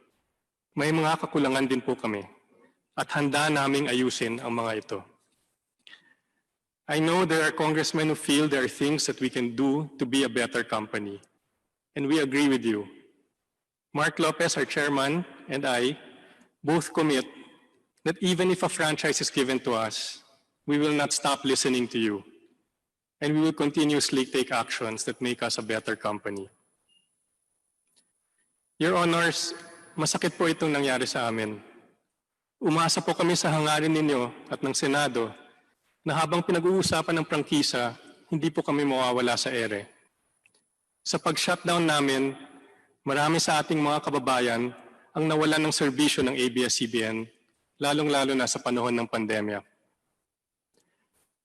May mga kakulangan din po kami at handa naming ayusin ang mga ito. I know there are congressmen who feel there are things that we can do to be a better company. And we agree with you. Mark Lopez, our chairman, and I both commit that even if a franchise is given to us, we will not stop listening to you. And we will continuously take actions that make us a better company. Your Honors, masakit po itong nangyari sa amin. Umasa po kami sa hangarin ninyo at ng Senado na habang pinag-uusapan ng prangkisa, hindi po kami mawawala sa ere. Sa pag-shutdown namin, marami sa ating mga kababayan ang nawalan ng serbisyo ng ABS-CBN, lalong-lalo na sa panahon ng pandemya.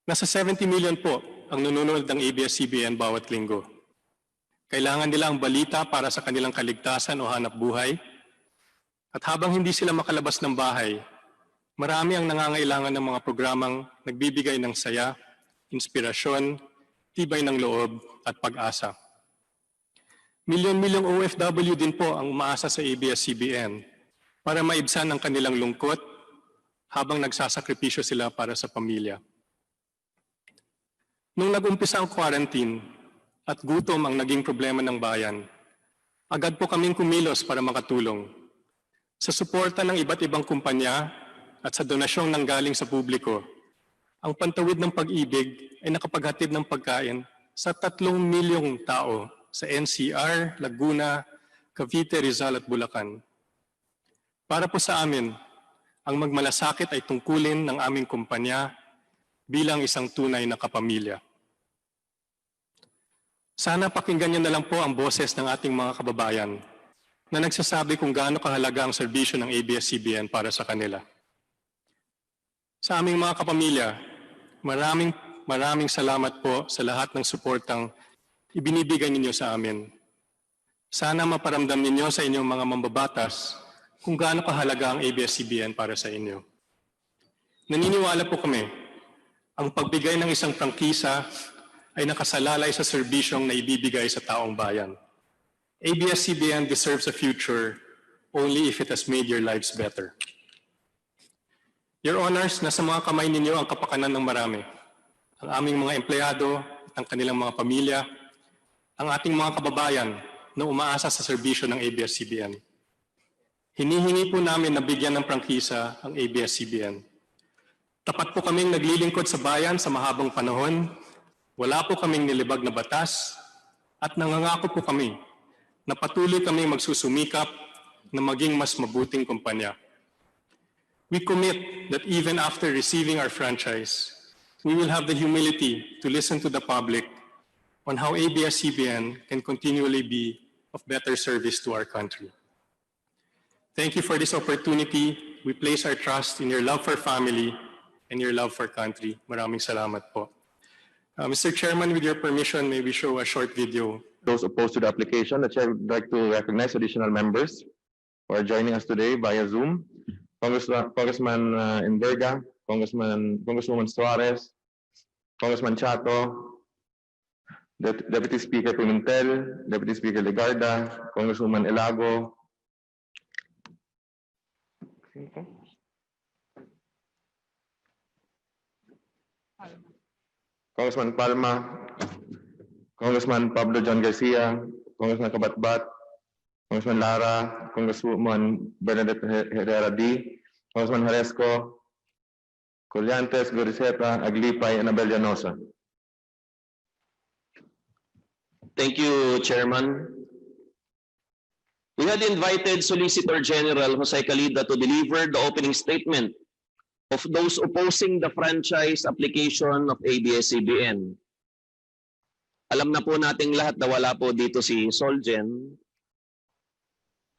Nasa 70 million po ang nanonood ng ABS-CBN bawat linggo. Kailangan nila ang balita para sa kanilang kaligtasan o hanap buhay. At habang hindi sila makalabas ng bahay, marami ang nangangailangan ng mga programang nagbibigay ng saya, inspirasyon, tibay ng loob at pag-asa. Milyon-milyong OFW din po ang umaasa sa ABS-CBN para maibsan ang kanilang lungkot habang nagsasakripisyo sila para sa pamilya. Nung nag-umpisa ang quarantine at gutom ang naging problema ng bayan, agad po kaming kumilos para makatulong. Sa suporta ng iba't ibang kumpanya at sa donasyong nanggaling sa publiko, ang Pantawid ng Pag-ibig ay nakapaghatid ng pagkain sa 3 milyong tao sa NCR, Laguna, Cavite, Rizal at Bulacan. Para po sa amin, ang magmalasakit ay tungkulin ng aming kumpanya bilang isang tunay na kapamilya. Sana pakinggan niyo na lang po ang boses ng ating mga kababayan na nagsasabi kung gaano kahalaga ang serbisyo ng ABS-CBN para sa kanila. Sa aming mga kapamilya, maraming salamat po sa lahat ng suportang ibinibigay ninyo sa amin. Sana maparamdam ninyo sa inyong mga mambabatas kung gaano kahalaga ang ABS-CBN para sa inyo. Naniniwala po kami, ang pagbigay ng isang prangkisa ay nakasalalay sa serbisyong na ibibigay sa taong bayan. ABS-CBN deserves a future only if it has made your lives better. Your Honors, nasa mga kamay ninyo ang kapakanan ng marami. Ang aming mga empleyado at ang kanilang mga pamilya, ang ating mga kababayan na umaasa sa serbisyo ng ABS-CBN. Hinihingi po namin na bigyan ng prangkisa ang ABS-CBN. Tapat po kaming naglilingkod sa bayan sa mahabang panahon, wala po kaming nilibag na batas, at nangangako po kami na patuloy kaming magsusumikap na maging mas mabuting kumpanya. We commit that even after receiving our franchise, we will have the humility to listen to the public on how ABS-CBN can continually be of better service to our country. Thank you for this opportunity. We place our trust in your love for family and your love for country. Maraming salamat po. Mr. Chairman, with your permission, may we show a short video. Those opposed to the application, the chair would like to recognize additional members who are joining us today via Zoom. Congressman Enverga, Congresswoman Suarez, Congressman Chato, Deputy Speaker Pimentel, Deputy Speaker Legarda, Congresswoman Elago, Congressman Palma, Congressman Pablo John Garcia, Congressman Kabatbat, Congressman Lara, Congresswoman Bernadette Herrera D, Congressman Jaresco, Colliantes, Goriseta, Aglipay, and Abel Llanosa. Thank you, Chairman. We had invited Solicitor General Jose Calida to deliver the opening statement of those opposing the franchise application of ABS-CBN. Alam na po nating lahat na wala po dito si Solgen.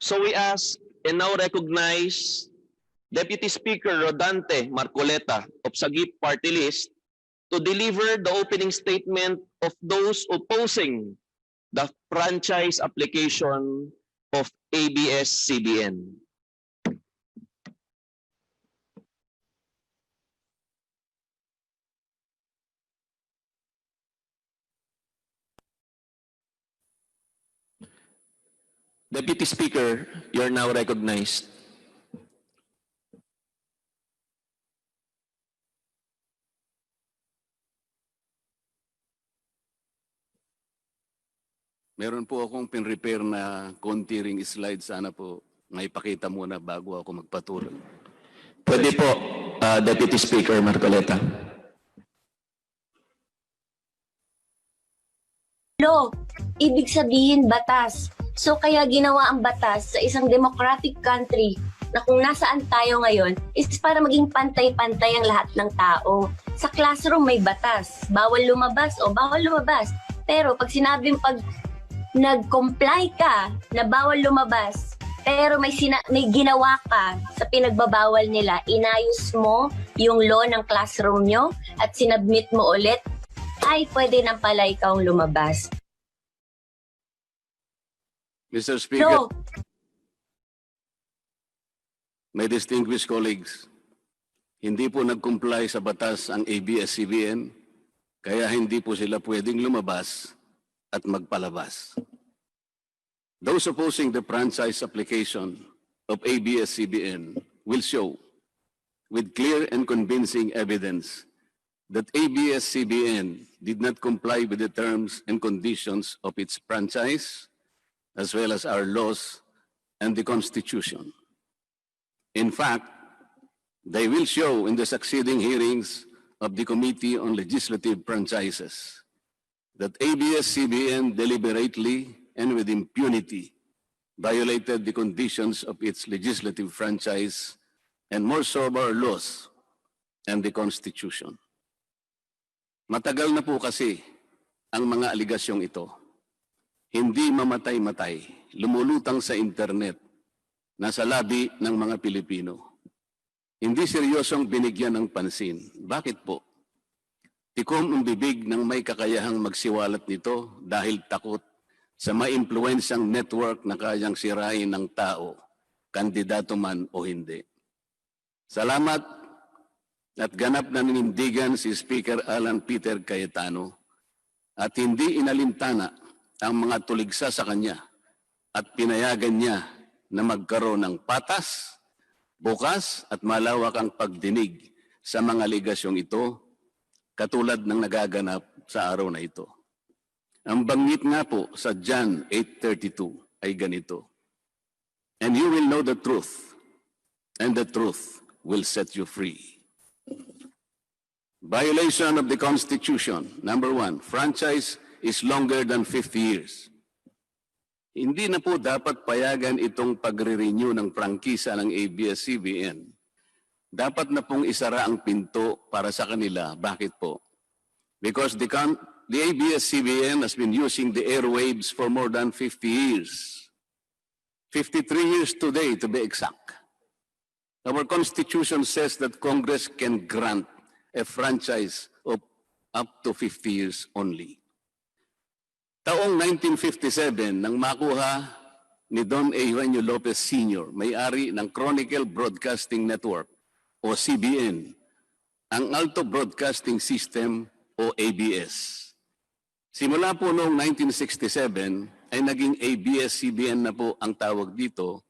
So we ask and now recognize Deputy Speaker Rodante Marcoleta of Sagip Party List to deliver the opening statement of those opposing the franchise application of ABS-CBN. Deputy Speaker, you are now recognized. Meron po akong pin-repair na konti ring slide. Sana po maipakita muna bago ako magpatuloy. Pwede po, Deputy Speaker Marcoleta. Law, ibig sabihin batas. So kaya ginawa ang batas sa isang democratic country na kung nasaan tayo ngayon is para maging pantay-pantay ang lahat ng tao. Sa classroom may batas, bawal lumabas o bawal lumabas. Pero pag sinabing pag nag-comply ka na bawal lumabas, pero may ginawa ka sa pinagbabawal nila, inayos mo yung law ng classroom nyo at sinubmit mo ulit, ay pwede nang pala ikaw lumabas. Mr. Speaker, So, my distinguished colleagues, hindi po nag-comply sa batas ang ABS-CBN, kaya hindi po sila pwedeng lumabas at magpalabas. Those opposing the franchise application of ABS-CBN will show with clear and convincing evidence that ABS-CBN did not comply with the terms and conditions of its franchise, as well as our laws and the Constitution. In fact, they will show in the succeeding hearings of the Committee on Legislative Franchises that ABS-CBN deliberately and with impunity violated the conditions of its legislative franchise and more so our laws and the Constitution. Matagal na po kasi ang mga aligasyong ito. Hindi mamatay-matay, lumulutang sa internet, nasa labi ng mga Pilipino. Hindi seryosong binigyan ng pansin. Bakit po? Tikom ang bibig ng may kakayahang magsiwalat nito dahil takot sa maimpluwensyang network na kayang sirain ng tao, kandidato man o hindi. Salamat at ganap na ninindigan si Speaker Alan Peter Cayetano at hindi inalintana ang mga tuligsa sa kanya at pinayagan niya na magkaroon ng patas, bukas at malawak ang pagdinig sa mga aligasyong ito katulad ng nagaganap sa araw na ito. Ang banggit nga po sa John 8:32 ay ganito, "And you will know the truth, and the truth will set you free." Violation of the Constitution. Number 1, franchise is longer than 50 years. Hindi na po dapat payagan itong pagre-renew ng prangkisa ng ABS-CBN. Dapat na pong isara ang pinto para sa kanila. Bakit po? Because the ABS-CBN has been using the airwaves for more than 50 years. 53 years today, to be exact. Our Constitution says that Congress can grant a franchise of up to 50 years only. Taong 1957, nang makuha ni Don Eugenio Lopez Sr., may-ari ng Chronicle Broadcasting Network o CBN, ang Alto Broadcasting System o ABS. Simula po noong 1967 ay naging ABS-CBN na po ang tawag dito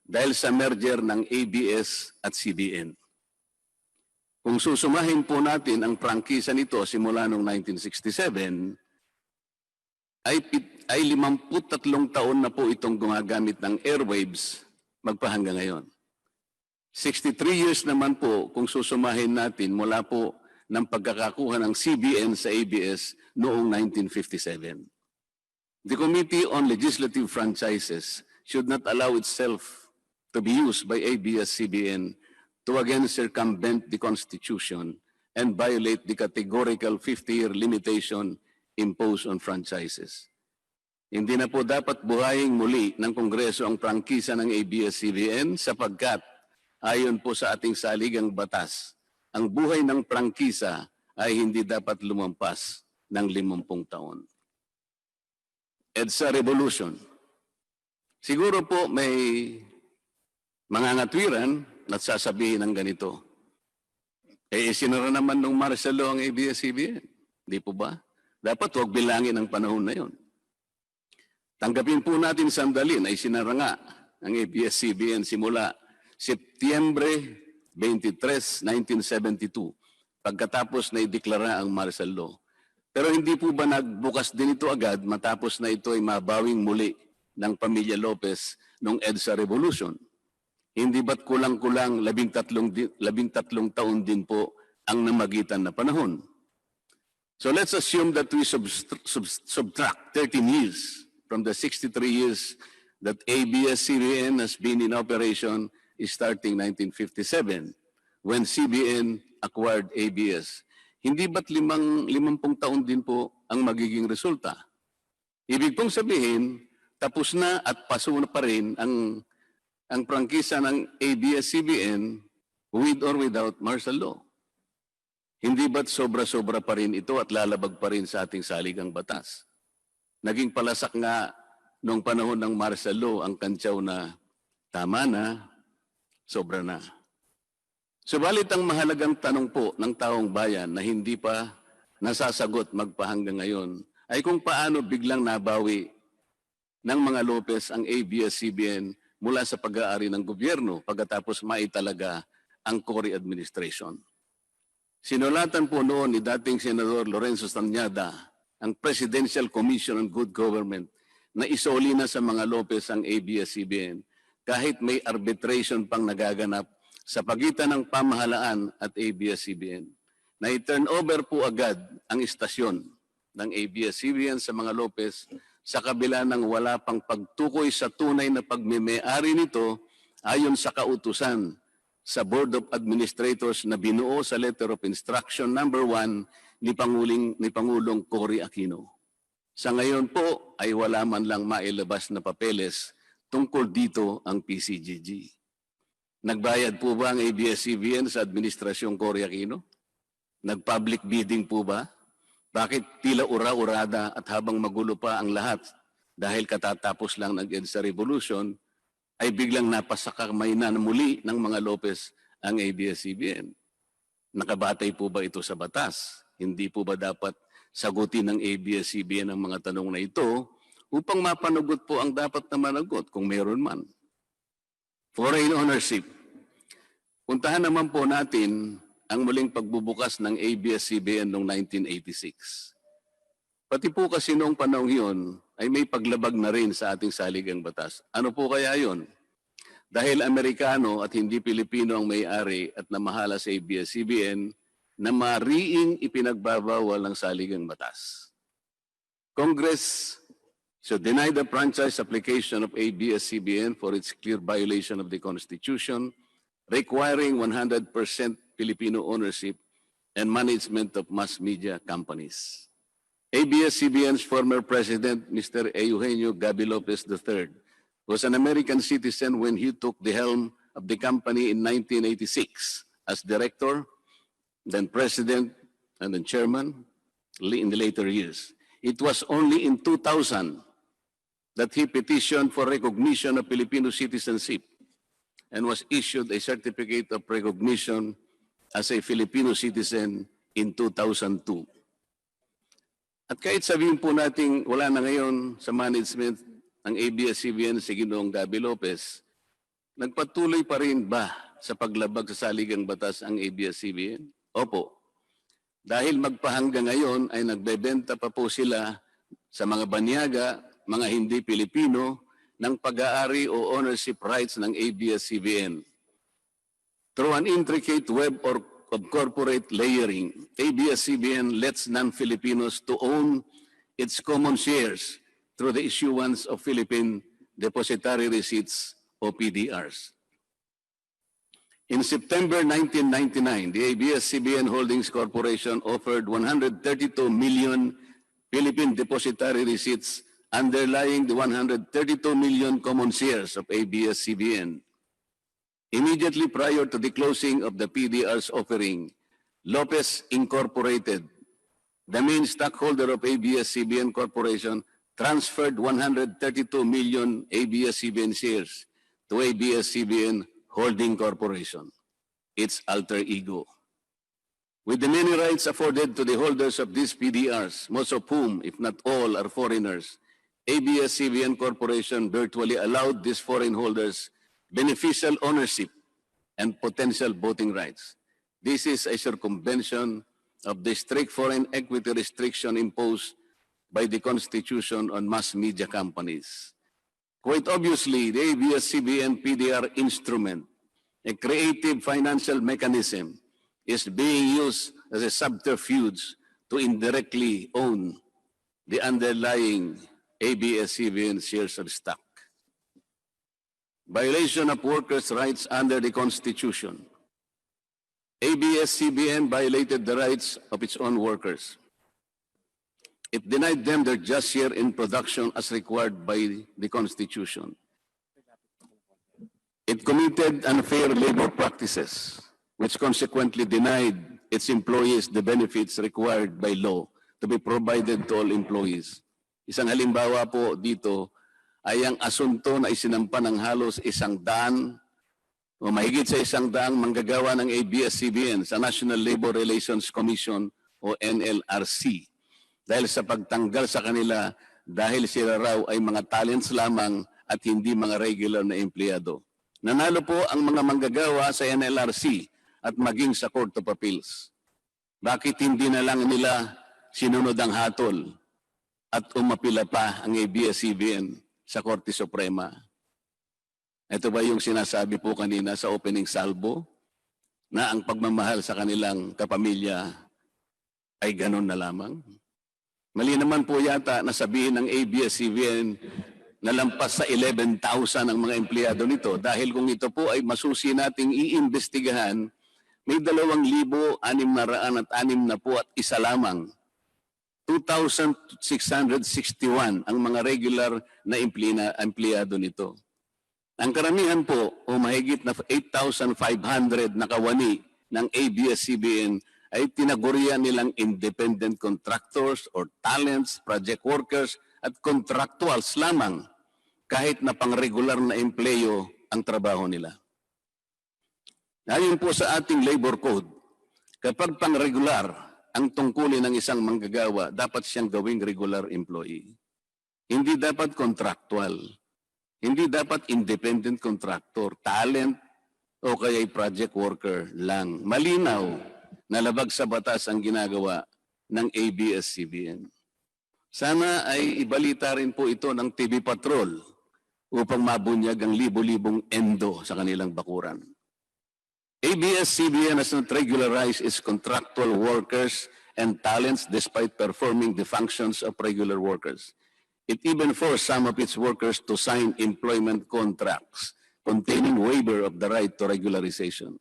dahil sa merger ng ABS at CBN. Kung susumahin po natin ang prangkisa nito simula noong 1967, ay 53 taon na po itong gumagamit ng airwaves magpahangga ngayon. 63 years naman po kung susumahin natin mula po ng pagkakakuha ng CBN sa ABS noong 1957. The Committee on Legislative Franchises should not allow itself to be used by ABS-CBN to again circumvent the Constitution and violate the categorical 50-year limitation imposed on franchises. Hindi na po dapat buhayin muli ng Kongreso ang prangkisa ng ABS-CBN sapagkat ayon po sa ating saligang batas, ang buhay ng prangkisa ay hindi dapat lumampas ng 50 taon. EDSA Revolution. Siguro po may mga ngatwiran at sasabihin ng ganito. Sinara naman nung martial law ang ABS-CBN. Di po ba? Dapat huwag bilangin ang panahon na yon. Tanggapin po natin sandali na isinara nga ang ABS-CBN simula Setyembre 23, 1972, pagkatapos na ideklara ang martial law. Pero hindi po ba nagbukas din ito agad matapos na ito ay mabawing muli ng pamilya Lopez noong EDSA Revolution? Hindi ba't kulang-kulang 13 taon din po ang namagitan na panahon? So let's assume that we subtract 13 years from the 63 years that ABS-CBN has been in operation starting 1957 when CBN acquired ABS. Hindi ba't 50 taon din po ang magiging resulta? Ibig pong sabihin, tapos na at paso na pa rin ang prangkisa ng ABS-CBN with or without martial law. Hindi ba't sobra-sobra pa rin ito at lalabag pa rin sa ating saligang batas? Naging palasak nga noong panahon ng martial law ang kantsaw na tama na, sobra na. Subalit ang mahalagang tanong po ng taong bayan na hindi pa nasasagot magpahanggang ngayon ay kung paano biglang nabawi ng mga Lopez ang ABS-CBN mula sa pag-aari ng gobyerno pagkatapos maitalaga ang Cory administration. Sinulatan po noon ni dating Senador Lorenzo Tanyada ang Presidential Commission on Good Government na isoli na sa mga Lopez ang ABS-CBN kahit may arbitration pang nagaganap sa pagitan ng pamahalaan at ABS-CBN. Na i-turn over po agad ang istasyon ng ABS-CBN sa mga Lopez sa kabila ng wala pang pagtukoy sa tunay na pagmimay-ari nito ayon sa kautusan sa Board of Administrators na binuo sa Letter of Instruction number 1 ni Pangulong Cory Aquino. Sa ngayon po ay wala man lang mailabas na papeles tungkol dito ang PCGG. Nagbayad po ba ang ABS-CBN sa Administrasyong Cory Aquino? Nag-public bidding po ba? Bakit tila ura-urada at habang magulo pa ang lahat dahil katatapos lang ng EDSA Revolution, ay biglang napasakamay na muli ng mga Lopez ang ABS-CBN. Nakabatay po ba ito sa batas? Hindi po ba dapat sagutin ng ABS-CBN ang mga tanong na ito upang mapanagot po ang dapat na managot kung meron man? Foreign ownership. Puntahan naman po natin ang muling pagbubukas ng ABS-CBN noong 1986. Pati po kasi noong panahon yun ay may paglabag na rin sa ating saligang batas. Ano po kaya yun? Dahil Amerikano at hindi Pilipino ang may-ari at namahala sa ABS-CBN na mariing ipinagbabawal ng saligang batas. Congress should deny the franchise application of ABS-CBN for its clear violation of the Constitution, requiring 100% Filipino ownership and management of mass media companies. ABS-CBN's former president, Mr. Eugenio Gaby Lopez III, was an American citizen when he took the helm of the company in 1986 as director, then president, and then chairman in the later years. It was only in 2000 that he petitioned for recognition of Filipino citizenship and was issued a certificate of recognition as a Filipino citizen in 2002. At kahit sabihin po natin wala na ngayon sa management ng ABS-CBN si Ginoong Gaby Lopez, nagpatuloy pa rin ba sa paglabag sa saligang batas ang ABS-CBN? Opo. Dahil magpahanggang ngayon ay nagbebenta pa po sila sa mga banyaga, mga hindi Pilipino, ng pag-aari o ownership rights ng ABS-CBN. Through an intricate web of corporate layering, ABS-CBN lets non-Filipinos to own its common shares through the issuance of Philippine Depositary Receipts o PDRs. In September 1999, the ABS-CBN Holdings Corporation offered 132 million Philippine Depositary Receipts underlying the 132 million common shares of ABS-CBN. Immediately prior to the closing of the PDR's offering, Lopez Incorporated, the main stockholder of ABS-CBN Corporation, transferred 132 million ABS-CBN shares to ABS-CBN Holding Corporation, its alter ego. With the many rights afforded to the holders of these PDRs, most of whom, if not all, are foreigners, ABS-CBN Corporation virtually allowed these foreign holders beneficial ownership and potential voting rights. This is a circumvention of the strict foreign equity restriction imposed by the Constitution on mass media companies. Quite obviously, the ABS-CBN PDR instrument, a creative financial mechanism, is being used as a subterfuge to indirectly own the underlying ABS-CBN shares of stock. Violation of workers' rights under the Constitution. ABS-CBN violated the rights of its own workers. It denied them their just share in production as required by the Constitution. It committed unfair labor practices, which consequently denied its employees the benefits required by law to be provided to all employees. Isang halimbawa po dito ay ang asunto na isinampa ng halos 100 o mahigit sa 100 manggagawa ng ABS-CBN sa National Labor Relations Commission o NLRC dahil sa pagtanggal sa kanila dahil sila raw ay mga talents lamang at hindi mga regular na empleyado. Nanalo po ang mga manggagawa sa NLRC at maging sa Court of Appeals. Bakit hindi na lang nila sinunod ang hatol at umapila pa ang ABS-CBN sa Korte Suprema? Ito ba yung sinasabi po kanina sa opening salvo na ang pagmamahal sa kanilang kapamilya ay ganun na lamang? Mali naman po yata na sabihin ng ABS-CBN na lampas sa 11,000 ang mga empleyado nito dahil kung ito po ay masusi nating iimbestigahan, may 2,661 at isa lamang. 2,661 ang mga regular na empleyado nito. Ang karamihan po o mahigit na 8,500 na kawani ng ABS-CBN ay tinagurian nilang independent contractors or talents, project workers at contractuals lamang kahit na pang-regular na empleyo ang trabaho nila. Ayon po sa ating labor code, kapag pang-regular ang tungkulin ng isang manggagawa, dapat siyang gawing regular employee. Hindi dapat contractual. Hindi dapat independent contractor, talent, o kaya'y project worker lang. Malinaw na labag sa batas ang ginagawa ng ABS-CBN. Sana ay ibalita rin po ito ng TV Patrol upang mabunyag ang libo-libong endo sa kanilang bakuran. ABS-CBN has not regularized its contractual workers and talents despite performing the functions of regular workers. It even forced some of its workers to sign employment contracts containing waiver of the right to regularization.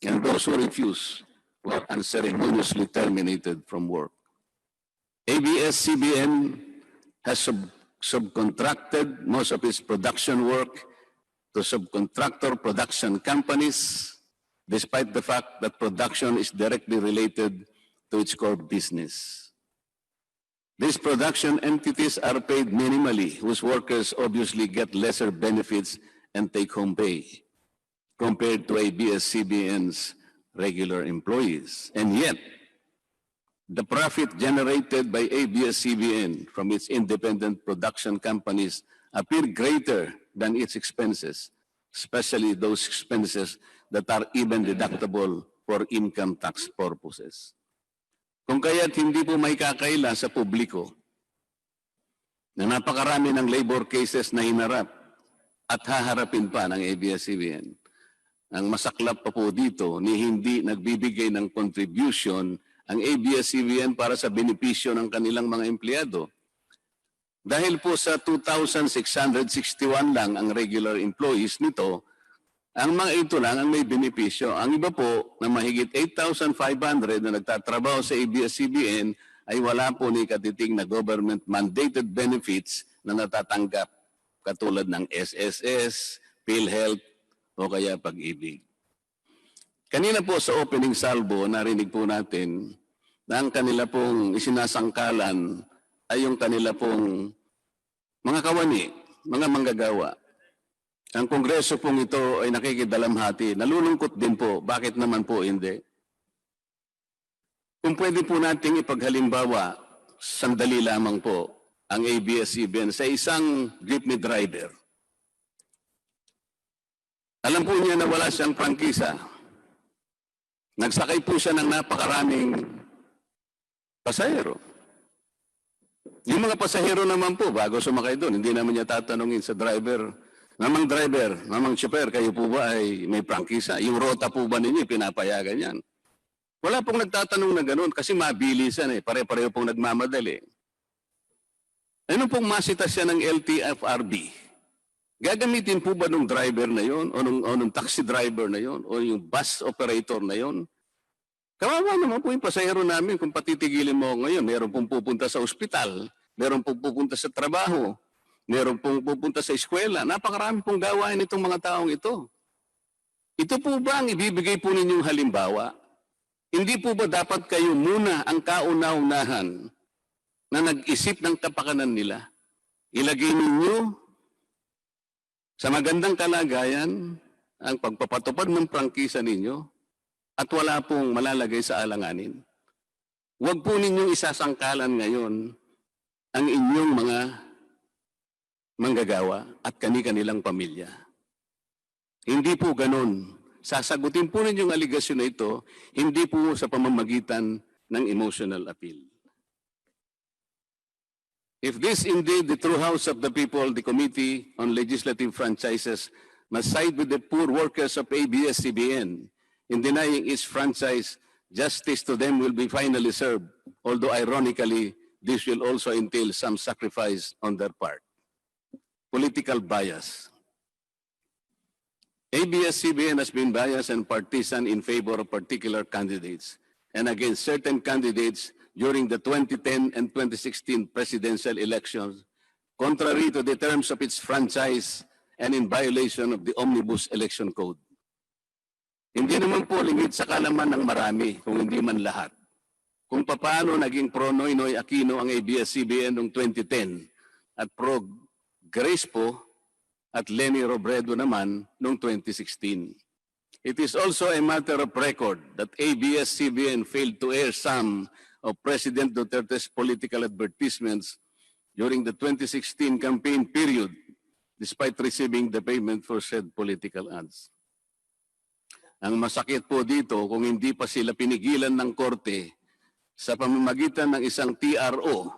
And those who refuse were unceremoniously terminated from work. ABS-CBN has subcontracted most of its production work to subcontractor production companies, despite the fact that production is directly related to its core business. These production entities are paid minimally, whose workers obviously get lesser benefits and take-home pay compared to ABS-CBN's regular employees. And yet, the profit generated by ABS-CBN from its independent production companies appear greater than its expenses, especially those expenses that are even deductible for income tax purposes. Kung kaya't hindi po may kakaila sa publiko na napakarami ng labor cases na hinarap at haharapin pa ng ABS-CBN. Ang masaklap pa po dito ni hindi nagbibigay ng contribution ang ABS-CBN para sa benepisyo ng kanilang mga empleyado. Dahil po sa 2,661 lang ang regular employees nito, ang mga ito lang ang may benepisyo. Ang iba po na mahigit 8,500 na nagtatrabaho sa ABS-CBN ay wala po ni katiting na government-mandated benefits na natatanggap katulad ng SSS, PhilHealth o kaya Pag-ibig. Kanina po sa opening salvo, narinig po natin na ang kanila pong isinasangkalan ay yung kanila pong mga kawani, mga manggagawa. Ang Kongreso pong ito ay nakikidalamhati. Nalulungkot din po. Bakit naman po hindi? Kung pwede po nating ipaghalimbawa, sandali lamang po, ang ABS-CBN sa isang jeepney driver. Alam po niya na wala siyang prangkisa. Nagsakay po siya ng napakaraming pasahero. Yung mga pasahero naman po, bago sumakay doon, hindi naman niya tatanungin sa driver, Mamang driver, mamang chopper, kayo po ba ay may prangkisa? Yung rota po ba ninyo, pinapayagan yan? Wala pong nagtatanong na gano'n kasi mabilisan eh. Pare-pareho pong nagmamadali. Ano pong masita siya ng LTFRB? Gagamitin po ba nung driver na yon o nung taxi driver na yon o yung bus operator na yon Kawawa naman po yung pasahero namin kung patitigilin mo ngayon. Meron pong pupunta sa ospital, meron pong pupunta sa trabaho, meron pong pupunta sa eskwela. Napakarami pong gawain itong mga taong ito. Ito po ba ang ibibigay po ninyong halimbawa? Hindi po ba dapat kayo muna ang kauna-unahan na nag-isip ng kapakanan nila? Ilagay ninyo sa magandang kalagayan ang pagpapatupad ng prangkisa ninyo at wala pong malalagay sa alanganin. Huwag po ninyong isasangkalan ngayon ang inyong mga manggagawa at kani-kanilang pamilya. Hindi po ganun. Sasagutin po ninyong aligasyon na ito, hindi po sa pamamagitan ng emotional appeal. If this indeed the true house of the people, the Committee on Legislative Franchises must side with the poor workers of ABS-CBN in denying its franchise, justice to them will be finally served, although ironically, this will also entail some sacrifice on their part. Political bias. ABS-CBN has been biased and partisan in favor of particular candidates and against certain candidates during the 2010 and 2016 presidential elections, contrary to the terms of its franchise and in violation of the Omnibus Election Code. Hindi naman po lingid sa kalaman ng marami, kung hindi man lahat, kung paano naging pro Noynoy Aquino ang ABS-CBN noong 2010 at pro Grace po at Leni Robredo naman noong 2016. It is also a matter of record that ABS-CBN failed to air some of President Duterte's political advertisements during the 2016 campaign period, despite receiving the payment for said political ads. Ang masakit po dito, kung hindi pa sila pinigilan ng korte sa pamamagitan ng isang TRO,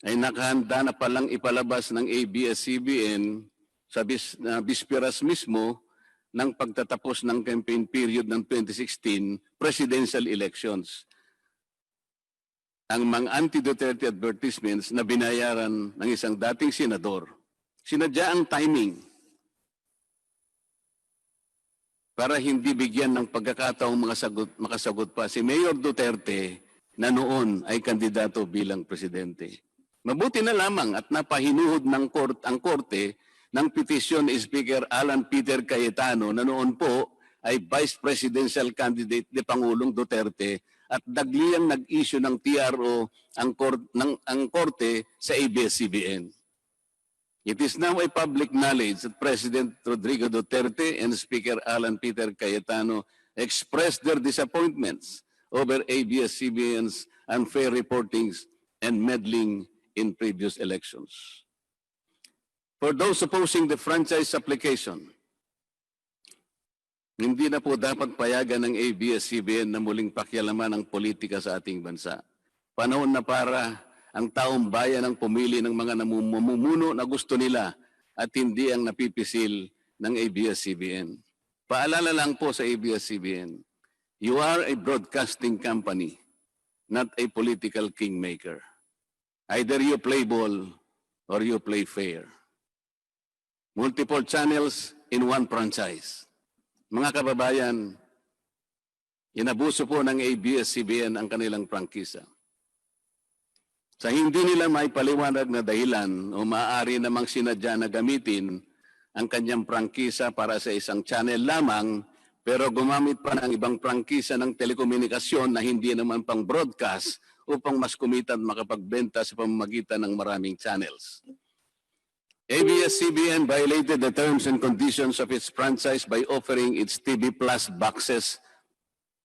ay nakahanda na palang ipalabas ng ABS-CBN sa bisperas mismo ng pagtatapos ng campaign period ng 2016 presidential elections. Ang mga anti-Duterte advertisements na binayaran ng isang dating senador. Sinadya ang timing para hindi bigyan ng pagkakataong makasagot pa si Mayor Duterte na noon ay kandidato bilang presidente. Mabuti na lamang at napahinuhod ng ang korte ng petisyon ni Speaker Alan Peter Cayetano na noon po ay Vice Presidential Candidate ni Pangulong Duterte at dagliang nag-issue ng TRO ang korte sa ABS-CBN. It is now a public knowledge that President Rodrigo Duterte and Speaker Alan Peter Cayetano expressed their disappointments over ABS-CBN's unfair reportings and meddling in previous elections. For those opposing the franchise application, hindi na po dapat payagan ng ABS-CBN na muling pakialaman ang politika sa ating bansa. Panahon na para ang taong bayan ang pumili ng mga namumuno na gusto nila at hindi ang napipisil ng ABS-CBN. Paalala lang po sa ABS-CBN, you are a broadcasting company, not a political kingmaker. Either you play ball or you play fair. Multiple channels in one franchise. Mga kababayan, inabuso po ng ABS-CBN ang kanilang prangkisa. Sa hindi nila may paliwanag na dahilan o maaari namang sinadya na gamitin ang kanyang prangkisa para sa isang channel lamang, pero gumamit pa ng ibang prangkisa ng telekomunikasyon na hindi naman pang broadcast upang mas kumita at makapagbenta sa pamamagitan ng maraming channels. ABS-CBN violated the terms and conditions of its franchise by offering its TV Plus boxes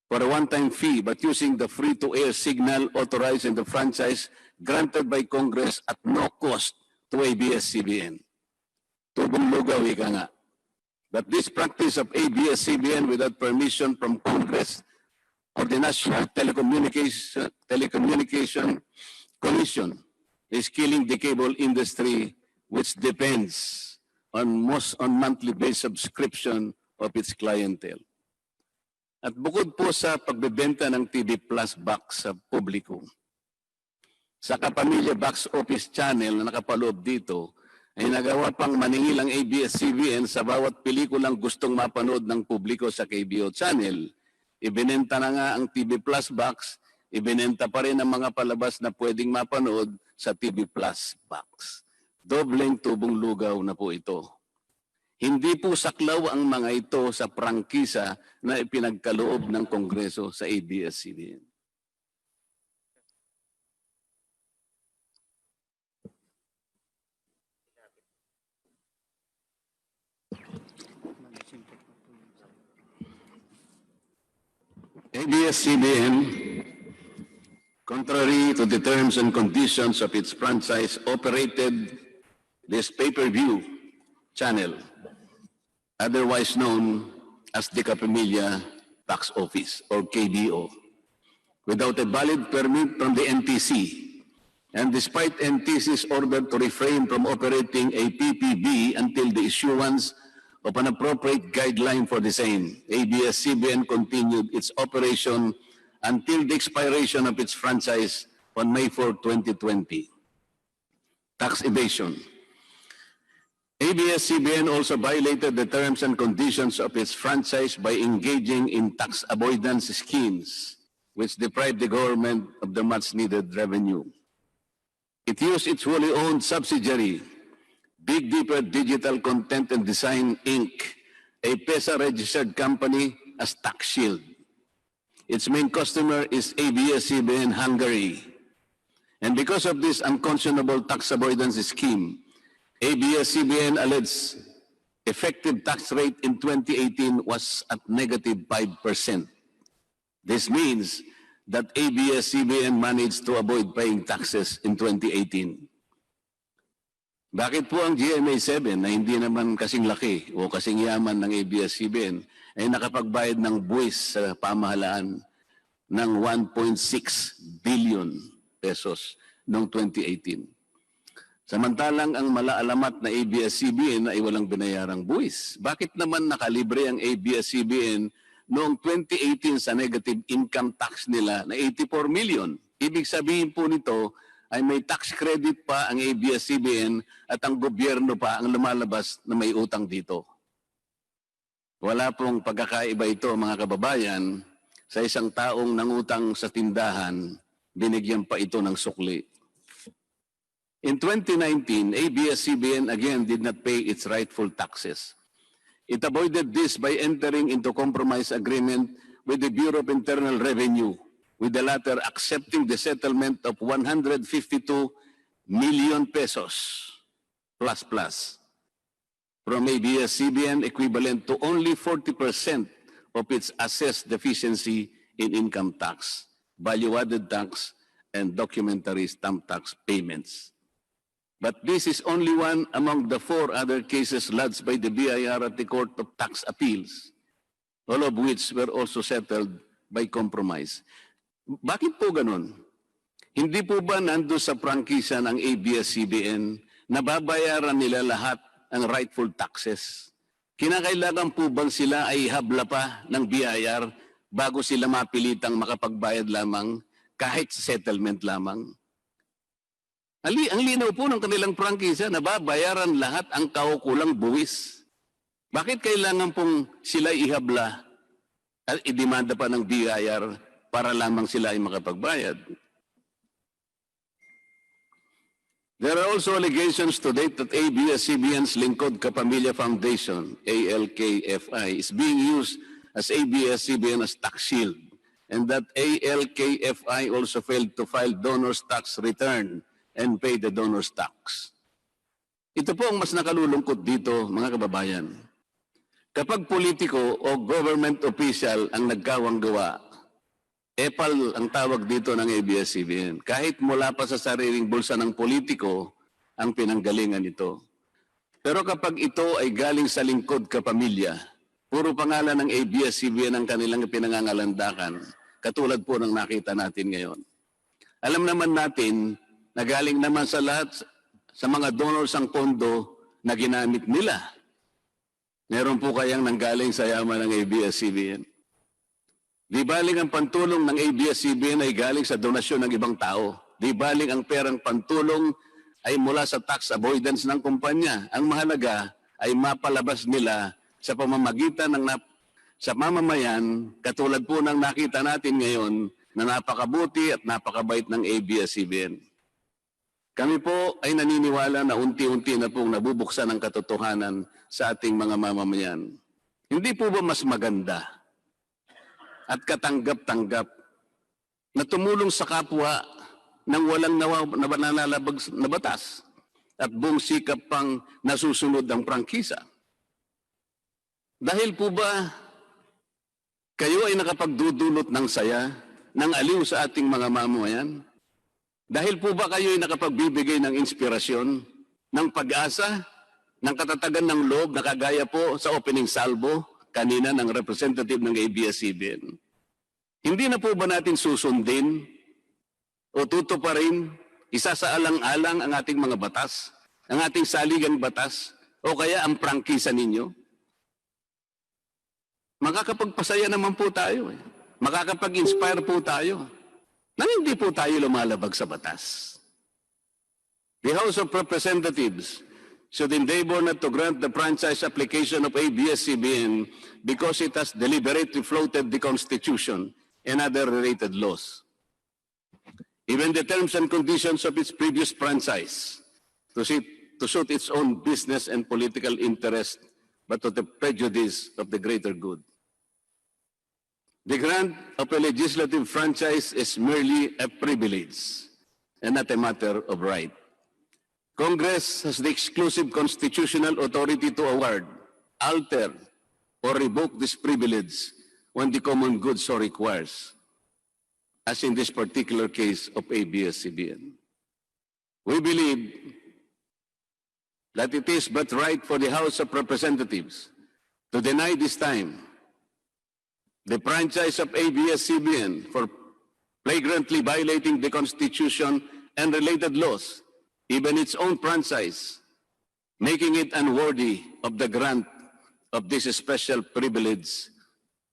for a one-time fee but using the free-to-air signal authorized in the franchise granted by Congress at no cost to ABS-CBN. Tubong lugaw, ika nga. But this practice of ABS-CBN without permission from Congress or the National Telecommunication Commission is killing the cable industry, which depends on monthly based subscription of its clientele. At bukod po sa pagbebenta ng TV Plus box sa publiko, sa Kapamilya Box Office Channel na nakapaloob dito, ay nagawa pang maningil ang ABS-CBN sa bawat pelikulang gustong mapanood ng publiko sa KBO Channel Ibinenta na nga ang TV Plus box, ibinenta pa rin ang mga palabas na pwedeng mapanood sa TV Plus box. Dobleng tubong lugaw na po ito. Hindi po saklaw ang mga ito sa prangkisa na ipinagkaloob ng Kongreso sa ABS-CBN. ABS-CBN, contrary to the terms and conditions of its franchise, operated this pay-per-view channel, otherwise known as the Kapamilya Tax Office or KBO, without a valid permit from the NTC. And despite NTC's order to refrain from operating a PPV until the issuance of an appropriate guideline for the same, ABS-CBN continued its operation until the expiration of its franchise on May 4, 2020. Tax evasion. ABS-CBN also violated the terms and conditions of its franchise by engaging in tax avoidance schemes, which deprived the government of the much-needed revenue. It used its wholly owned subsidiary, Big Dipper Digital Content and Design, Inc., a PESA-registered company, as tax shield. Its main customer is ABS-CBN Hungary. And because of this unconscionable tax avoidance scheme, ABS-CBN alleged effective tax rate in 2018 was at negative 5%. This means that ABS-CBN managed to avoid paying taxes in 2018. Bakit po ang GMA7 na hindi naman kasing laki o kasing yaman ng ABS-CBN ay nakapagbayad ng buwis sa pamahalaan ng 1.6 billion pesos noong 2018? Samantalang ang malaalamat na ABS-CBN ay walang binayarang buwis. Bakit naman nakalibre ang ABS-CBN noong 2018 sa negative income tax nila na 84 million? Ibig sabihin po nito ay may tax credit pa ang ABS-CBN at ang gobyerno pa ang lumalabas na may utang dito. Wala pong pagkakaiba ito, mga kababayan. Sa isang taong nangutang sa tindahan, binigyan pa ito ng sukli. In 2019, ABS-CBN again did not pay its rightful taxes. It avoided this by entering into compromise agreement with the Bureau of Internal Revenue, with the latter accepting the settlement of 152 million pesos plus from ABS-CBN, equivalent to only 40% of its assessed deficiency in income tax, value-added tax, and documentary stamp tax payments. But this is only one among the 4 other cases lodged by the BIR at the Court of Tax Appeals, all of which were also settled by compromise. Bakit po ganun? Hindi po ba nando sa prangkisa ng ABS-CBN na babayaran nila lahat ang rightful taxes? Kinakailangan po bang sila ay habla pa ng BIR bago sila mapilitang makapagbayad lamang kahit settlement lamang? Ang linaw po ng kanilang prangkisa na babayaran lahat ang kaukulang buwis. Bakit kailangan pong sila ihabla at idemanda pa ng BIR para lamang sila ay makapagbayad? There are also allegations to date that ABS-CBN's Lingkod Kapamilya Foundation, ALKFI, is being used as ABS-CBN as tax shield, and that ALKFI also failed to file donor's tax return and pay the donor's tax. Ito po ang mas nakalulungkot dito, mga kababayan. Kapag politiko o government official ang nagkawang gawa, EPAL ang tawag dito ng ABS-CBN. Kahit mula pa sa sariling bulsa ng politiko ang pinanggalingan ito. Pero kapag ito ay galing sa Lingkod Kapamilya, puro pangalan ng ABS-CBN ang kanilang pinangangalandakan, katulad po ng nakita natin ngayon. Alam naman natin na galing naman sa lahat, sa mga donors ang pondo na ginamit nila. Meron po kayang nanggaling sa yaman ng ABS-CBN. Di baling ang pantulong ng ABS-CBN ay galing sa donasyon ng ibang tao. Di baling ang perang pantulong ay mula sa tax avoidance ng kumpanya. Ang mahalaga ay mapalabas nila sa pamamagitan ng sa mamamayan, katulad po ng nakita natin ngayon na napakabuti at napakabait ng ABS-CBN. Kami po ay naniniwala na unti-unti na pong nabubuksan ang katotohanan sa ating mga mamamayan. Hindi po ba mas maganda at katanggap-tanggap na tumulong sa kapwa ng walang nalalabag na batas at buong sikap pang nasusunod ang prangkisa? Dahil po ba kayo ay nakapagdudulot ng saya, ng aliw sa ating mga mamamayan? Dahil po ba kayo ay nakapagbibigay ng inspirasyon, ng pag-asa, ng katatagan ng loob na kagaya po sa opening salvo kanina ng representative ng ABS-CBN? Hindi na po ba natin susundin o tutuparin, isasaalang-alang ang ating mga batas, ang ating saligang batas, o kaya ang prangkisa ninyo? Makakapagpasaya naman po tayo. Makakapag-inspire po tayo na hindi po tayo lumalabag sa batas. The House of Representatives should endeavor not to grant the franchise application of ABS-CBN because it has deliberately floated the Constitution and other related laws. Even the terms and conditions of its previous franchise to suit its own business and political interest, but to the prejudice of the greater good. The grant of a legislative franchise is merely a privilege and not a matter of right. Congress has the exclusive constitutional authority to award, alter, or revoke this privilege when the common good so requires, as in this particular case of ABS-CBN. We believe that it is but right for the House of Representatives to deny this time the franchise of ABS-CBN for flagrantly violating the Constitution and related laws, even its own franchise, making it unworthy of the grant of this special privilege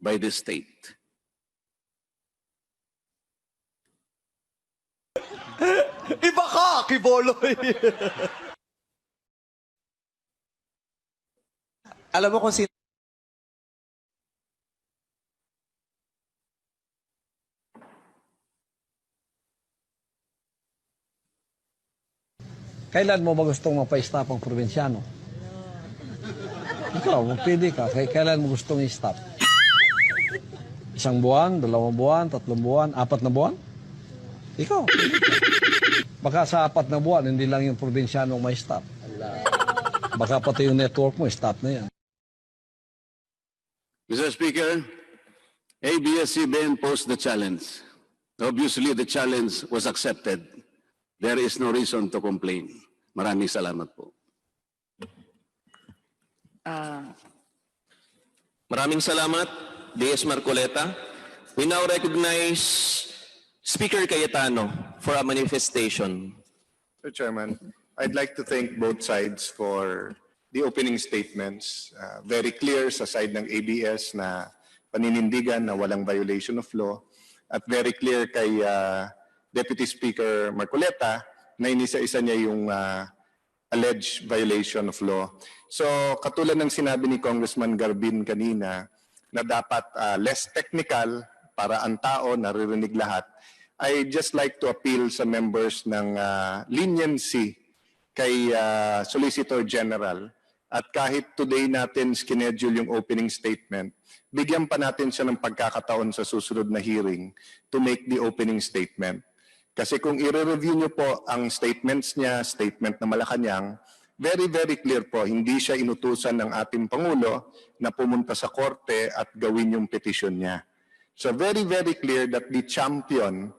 by the state. Iba ka, Kiboloy! Alam mo kung sino... Kailan mo ba gustong mapa-stop ang probinsyano? Ikaw, magpili ka. Kailan mo gustong i-stop? 1 buwan, 2 buwan, 3 buwan, 4 na buwan? Ikaw. Baka sa 4 na buwan, hindi lang yung probinsyano may stop. Baka pati yung network mo, stop na yan. Mr. Speaker, ABS-CBN posed the challenge. Obviously, the challenge was accepted. There is no reason to complain. Maraming salamat po. Maraming salamat, DS Marcoleta. We now recognize Speaker Cayetano for a manifestation. Mr. Chairman, I'd like to thank both sides for the opening statements. Very clear sa side ng ABS na paninindigan na walang violation of law, at very clear kay Deputy Speaker Marcoleta na inisa-isa niya yung alleged violation of law. So katulad ng sinabi ni Congressman Garbin kanina na dapat less technical para ang tao naririnig lahat, I just like to appeal sa members ng leniency kay Solicitor General, at kahit today natin schedule yung opening statement, bigyan pa natin siya ng pagkakataon sa susunod na hearing to make the opening statement. Kasi kung i-review niyo po ang statements niya, statement na Malacanang, very, very clear po, hindi siya inutusan ng ating Pangulo na pumunta sa korte at gawin yung petition niya. So very, very clear that the champion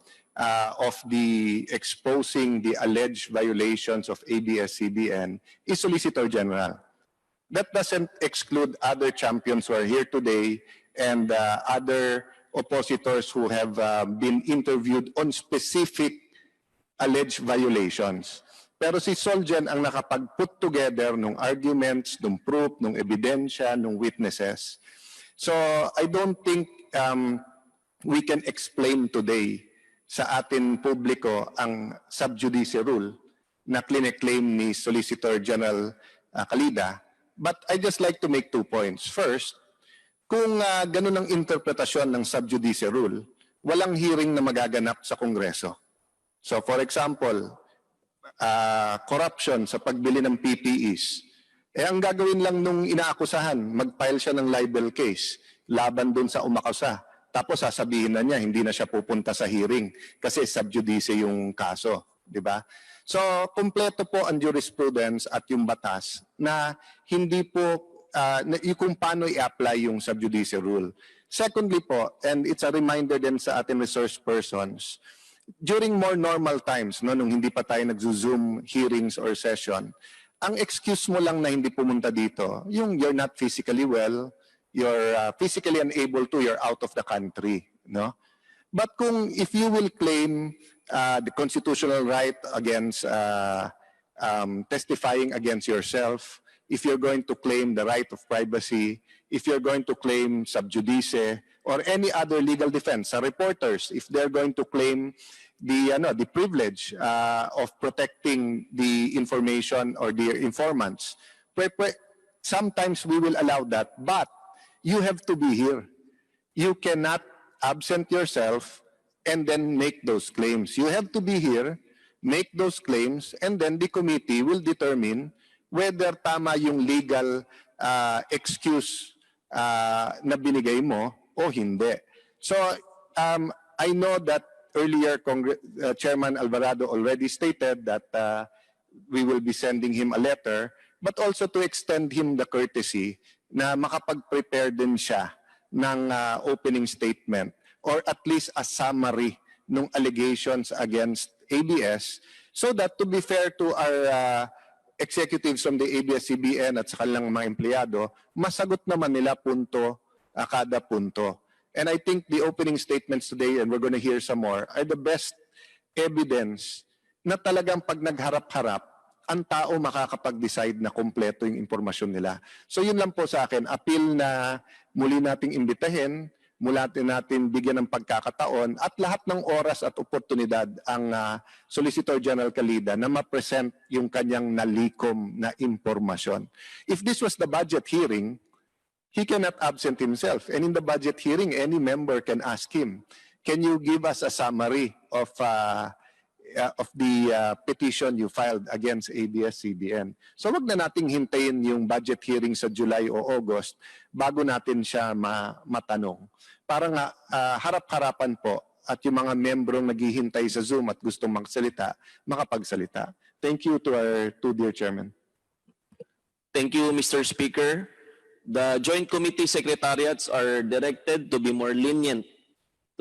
of the exposing the alleged violations of ABS-CBN is Solicitor General. That doesn't exclude other champions who are here today and other oppositors who have been interviewed on specific alleged violations. Pero si Solgen ang nakapag-put together ng arguments, ng proof, ng ebidensya, ng witnesses. So I don't think we can explain today sa atin publiko ang sub judice rule na claim ni Solicitor General Calida. But I just like to make 2 points. First, Kung ganun ang interpretasyon ng sub judice rule, walang hearing na magaganap sa Kongreso. So for example, corruption sa pagbili ng PPEs, ang gagawin lang nung inaakusahan, mag-file siya ng libel case laban dun sa umakusa. Tapos sasabihin na niya, hindi na siya pupunta sa hearing kasi sub judice yung kaso. Di ba? So, kumpleto po ang jurisprudence at yung batas na hindi po, kung paano i-apply yung sub judice rule. Secondly po, and it's a reminder din sa ating resource persons, during more normal times, no, nung hindi pa tayo nag-zoom hearings or session, ang excuse mo lang na hindi pumunta dito, yung you're not physically well, you're physically unable to, you're out of the country. No? But if you will claim the constitutional right against testifying against yourself, if you're going to claim the right of privacy, if you're going to claim sub judice, or any other legal defense, reporters, if they're going to claim the privilege of protecting the information or the informants, sometimes we will allow that, but you have to be here. You cannot absent yourself and then make those claims. You have to be here, make those claims, and then the committee will determine whether tama yung legal excuse na binigay mo o hindi. So, I know that earlier Chairman Alvarado already stated that we will be sending him a letter, but also to extend him the courtesy na makapag-prepare din siya ng opening statement or at least a summary ng allegations against ABS so that to be fair to our executives from the ABS-CBN at sa kanilang mga empleyado, masagot naman nila punto, kada punto. And I think the opening statements today, and we're going to hear some more, are the best evidence na talagang pag nagharap-harap, ang tao makakapag-decide na kompleto yung impormasyon nila. So yun lang po sa akin, appeal na muli nating imbitahin, mula natin bigyan ng pagkakataon at lahat ng oras at oportunidad ang Solicitor General Calida na ma-present yung kanyang nalikom na impormasyon. If this was the budget hearing, he cannot absent himself. And in the budget hearing, any member can ask him, can you give us a summary of the petition you filed against ABS-CBN? So wag na nating hintayin yung budget hearing sa July o August bago natin siya matanong. Para nga harap-harapan po at yung mga membrong naghihintay sa Zoom at gustong magsalita, makapagsalita. Thank you to our two dear chairmen. Thank you, Mr. Speaker. The Joint Committee Secretariats are directed to be more lenient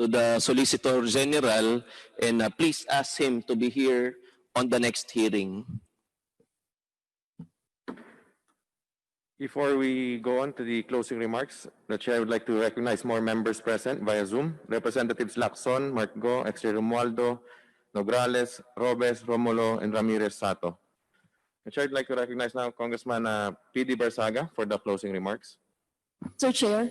to the Solicitor General and please ask him to be here on the next hearing. Before we go on to the closing remarks, the Chair would like to recognize more members present via Zoom. Representatives Lacson, Marco, Exter Romualdo, Nograles, Robes, Romulo, and Ramirez Sato. The Chair would like to recognize now Congressman P.D. Barsaga for the closing remarks. Sir Chair.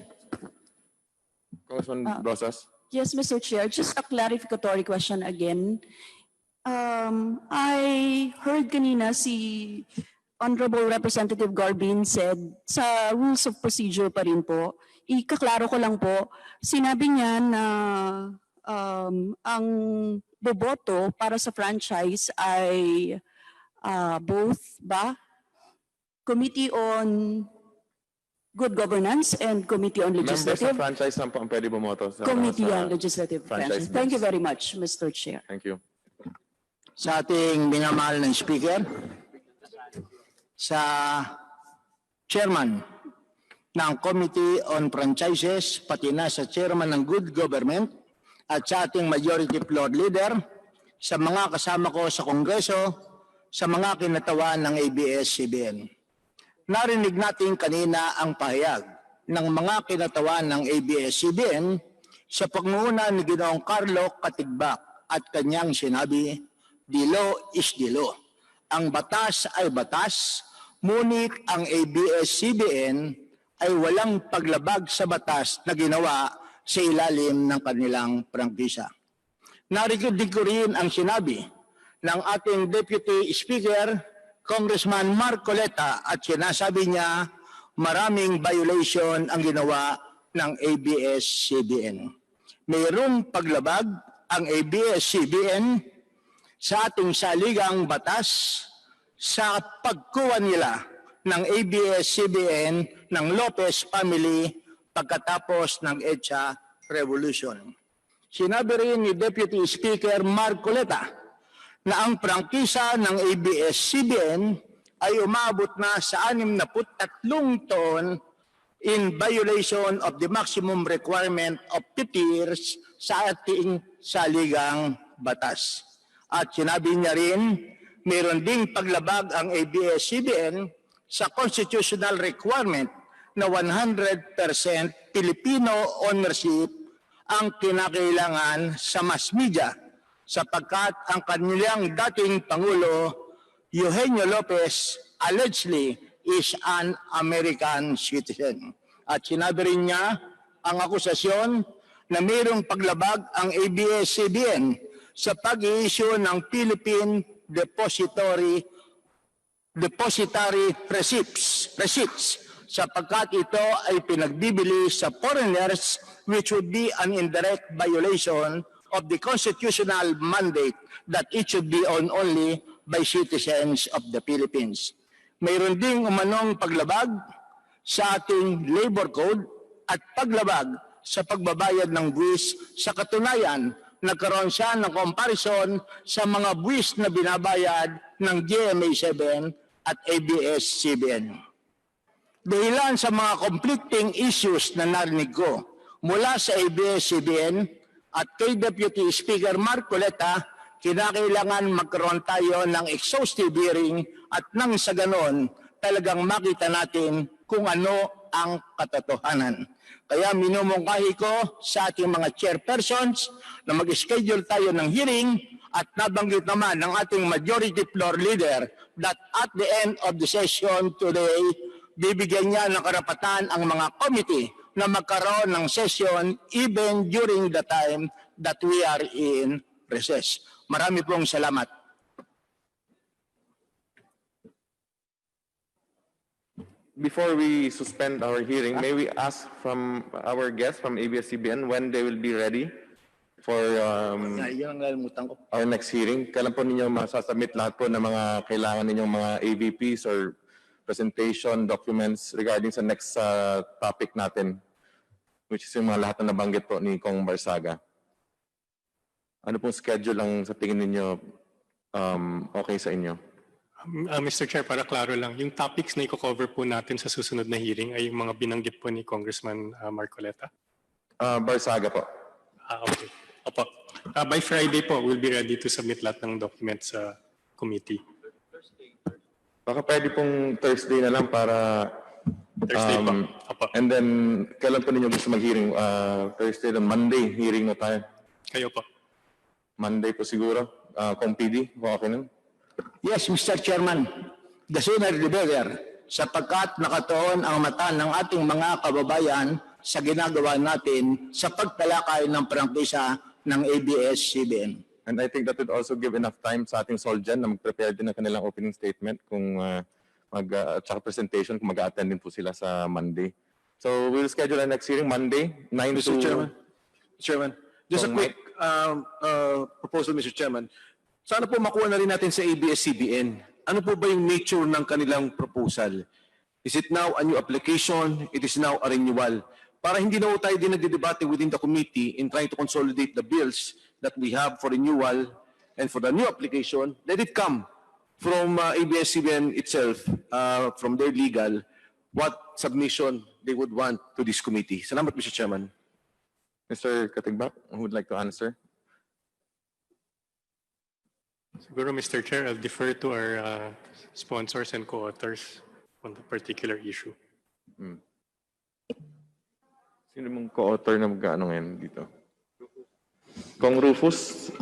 Congressman Rosas. Yes, Mr. Chair. Just a clarificatory question again. I heard kanina si Honorable Representative Garbin said sa rules of procedure pa rin po. Ikaklaro ko lang po, sinabi niya na ang boboto para sa franchise ay both Committee on Good Governance and Committee on Legislative. Members sa franchise lang po ang pwede bumoto sa Committee on Legislative franchise Franchise. Thank you very much, Mr. Chair. Thank you. Sa ating minamahal ng Speaker, sa Chairman ng Committee on Franchises, pati na sa Chairman ng Good Government at sa ating Majority Floor Leader, sa mga kasama ko sa Kongreso, sa mga kinatawan ng ABS-CBN. Narinig natin kanina ang pahayag ng mga kinatawan ng ABS-CBN sa pangunguna ni Ginoong Carlo Katigbak at kanyang sinabi, the law is the law. Ang batas ay batas, ngunit ang ABS-CBN ay walang paglabag sa batas na ginawa sa ilalim ng kanilang prangkisa. Narinig ko rin ang sinabi ng ating Deputy Speaker, Congressman Marcoleta, at sinasabi niya maraming violation ang ginawa ng ABS-CBN. Mayroong paglabag ang ABS-CBN sa ating saligang batas sa pagkuha nila ng ABS-CBN ng Lopez family pagkatapos ng EDSA Revolution. Sinabi rin ni Deputy Speaker Marcoleta na ang prangkisa ng ABS-CBN ay umabot na sa 63 taon in violation of the maximum requirement of 50 years sa ating saligang batas. At sinabi niya rin, mayroon ding paglabag ang ABS-CBN sa constitutional requirement na 100% Filipino ownership ang kinakailangan sa mass media sapagkat ang kanilang dating Pangulo, Eugenio Lopez, allegedly is an American citizen. At sinabi rin niya ang akusasyon na mayroong paglabag ang ABS-CBN sa pag-i-issue ng Philippine Depository receipts sapagkat ito ay pinagbibili sa foreigners which would be an indirect violation of the constitutional mandate that it should be owned only by citizens of the Philippines. Mayroon ding umanong paglabag sa ating labor code at paglabag sa pagbabayad ng buwis. Sa katunayan, nagkaroon siya ng comparison sa mga buwis na binabayad ng GMA7 at ABS-CBN. Dahilan sa mga conflicting issues na narinig ko mula sa ABS-CBN at kay Deputy Speaker Marcoleta, kinakailangan magkaroon tayo ng exhaustive hearing at nang sa ganon talagang makita natin kung ano ang katotohanan. Kaya minumungkahi ko sa ating mga chairpersons na mag-schedule tayo ng hearing at nabanggit naman ng ating majority floor leader that at the end of the session today, bibigyan niya ng karapatan ang mga committee na magkaroon ng session even during the time that we are in recess. Marami pong salamat. Before we suspend our hearing, may we ask from our guests from ABS-CBN when they will be ready for our next hearing? Kailan po ninyo masasubmit lahat po ng mga kailangan ninyong mga AVPs or presentation documents regarding sa next topic natin, which is yung mga lahat na nabanggit po ni Kong Barsaga? Ano pong schedule lang sa tingin ninyo okay sa inyo? Mr. Chair, para klaro lang, yung topics na i-cover po natin sa susunod na hearing ay yung mga binanggit po ni Congressman Marcoleta? Barsaga po. Okay. Opo. By Friday po, we'll be ready to submit lahat ng documents sa committee. Baka pwede pong Thursday na lang para... Thursday po. Opo. And then, kailan po ninyo gusto mag-hearing? Thursday na Monday, hearing na tayo. Kayo po. Monday po siguro. Kung PD, okay nun? Yes, Mr. Chairman. The sooner the better, sapagkat nakatuon ang mata ng ating mga kababayan sa ginagawa natin sa pagtalakay ng prangkisa ng ABS-CBN. And I think that would also give enough time sa ating Solgen na mag-prepare din ng kanilang opening statement kung tsaka presentation kung mag-a-attend din po sila sa Monday. So we'll schedule our next hearing Monday, 9 Mr. to... Chairman, just a quick proposal, Mr. Chairman. Sana po makuha na rin natin sa ABS-CBN. Ano po ba yung nature ng kanilang proposal? Is it now a new application? It is now a renewal? Para hindi na tayo din nagdidebate within the committee in trying to consolidate the bills that we have for renewal and for the new application, let it come from ABS-CBN itself, from their legal, what submission they would want to this committee. Salamat, Mr. Chairman. Mr. Katigbak, who would like to answer? Siguro, Mr. Chair, I'll defer to our sponsors and co-authors on the particular issue. Sino mong co-author na mag-ano ngayon dito? Kong Rufus?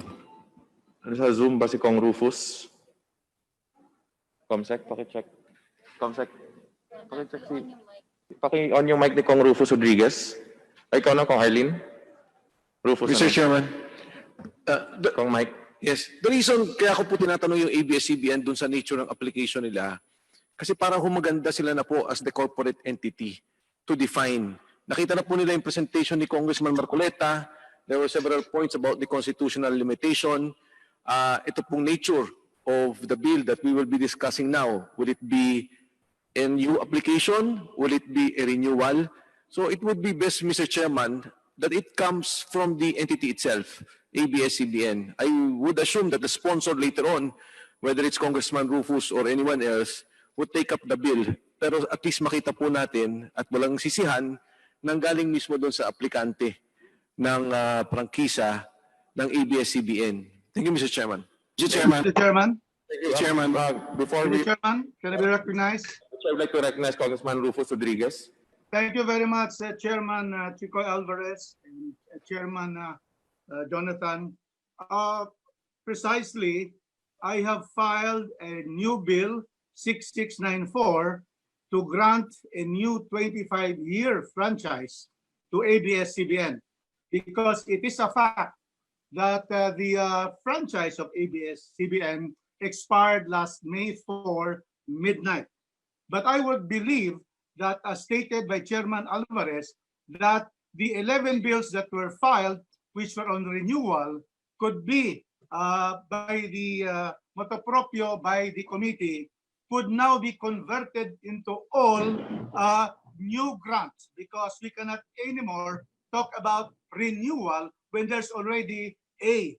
Ano sa Zoom ba si Kong Rufus? Comsec, pakicheck. Comsec, pakicheck si... Paki-on yung mic ni Kong Rufus Rodriguez. Ay, ikaw na, Kong Arlene? Rufus. Mr. Chairman. Kong Mike. Yes. The reason kaya ko po tinatanong yung ABS-CBN dun sa nature ng application nila, kasi parang humaganda sila na po as the corporate entity to define Nakita na po nila yung presentation ni Congressman Marcoleta. There were several points about the constitutional limitation. Ito pong nature of the bill that we will be discussing now. Will it be a new application? Will it be a renewal? So it would be best, Mr. Chairman, that it comes from the entity itself, ABS-CBN. I would assume that the sponsor later on, whether it's Congressman Rufus or anyone else, would take up the bill. Pero at least makita po natin at walang sisihan nang galing mismo doon sa aplikante ng prangkisa ng ABS-CBN. Thank you, Mr. Chairman. Mr. Chairman. Thank you, Chairman. Before we, Chairman, can I be recognized? I would like to recognize Congressman Rufus Rodriguez. Thank you very much, Chairman Chico Alvarez and Chairman Jonathan. Precisely, I have filed a new bill 6694 to grant a new 25-year franchise to ABS-CBN because it is a fact that the franchise of ABS-CBN expired last May 4 midnight. But I would believe that, as stated by Chairman Alvarez, that the 11 bills that were filed, which were on renewal, could be by the motu proprio by the committee, could now be converted into all new grants, because we cannot anymore talk about renewal when there's already a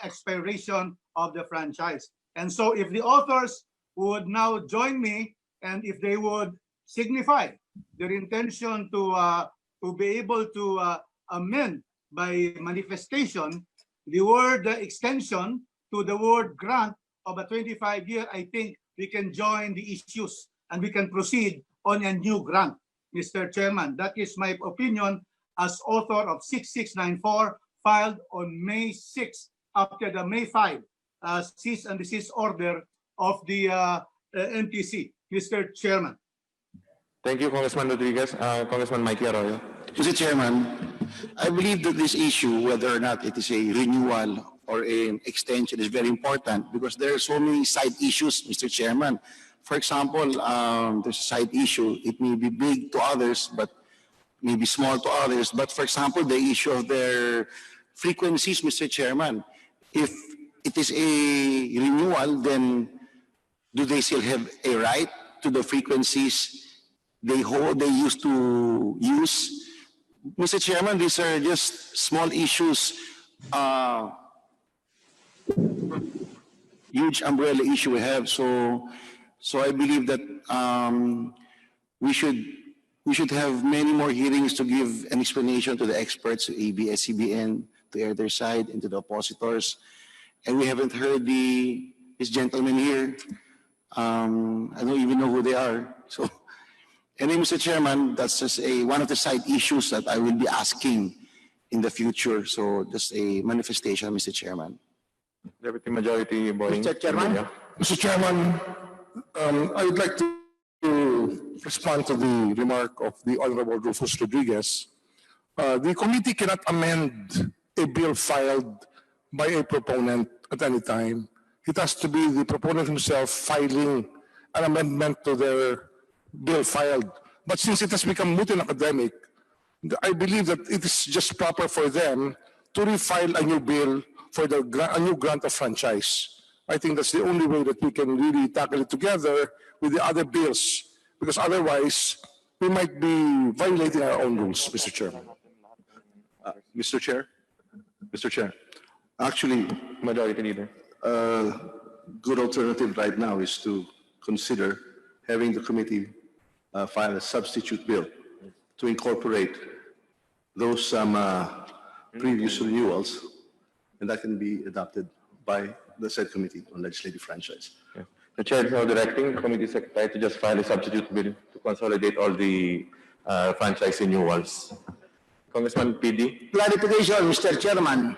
expiration of the franchise. And so if the authors would now join me, and if they would signify their intention to be able to amend by manifestation the word extension to the word grant of a 25-year, I think we can join the issues and we can proceed on a new grant, Mr. Chairman. That is my opinion as author of 6694, filed on May 6 after the May 5 cease and desist order of the NTC, Mr. Chairman. Thank you, Congressman Rodriguez. Congressman Mikey Arroyo. Mr. Chairman, I believe that this issue, whether or not it is a renewal or an extension, is very important because there are so many side issues, Mr. Chairman. For example, there's a side issue. It may be big to others, but may be small to others. But for example, the issue of their frequencies, Mr. Chairman, if it is a renewal, then do they still have a right to the frequencies they used to use? Mr. Chairman, these are just small issues, huge umbrella issue we have. So I believe that we should have many more hearings to give an explanation to the experts, to ABS-CBN, to their side, and to the oppositors. And we haven't heard these gentlemen here. I don't even know who they are. So, anyway, Mr. Chairman, that's just one of the side issues that I will be asking in the future. So, just a manifestation, Mr. Chairman. Deputy Majority Boying. Mr. Chairman? Mr. Chairman, I would like to respond to the remark of the Honorable Rufus Rodriguez. The committee cannot amend a bill filed by a proponent at any time. It has to be the proponent himself filing an amendment to their bill filed. But since it has become moot and academic, I believe that it is just proper for them to refile a new bill for a new grant of franchise. I think that's the only way that we can really tackle it together with the other bills, because otherwise we might be violating our own rules, Mr. Chairman. Mr. Chair, actually, Majority Leader. Good alternative right now is to consider having the committee file a substitute bill to incorporate those previous renewals, and that can be adopted by the said Committee on Legislative Franchise. Yeah. The Chair is now directing the Committee Secretary to just file a substitute bill to consolidate all the franchise renewals. Congressman PD. Clarification, Mr. Chairman.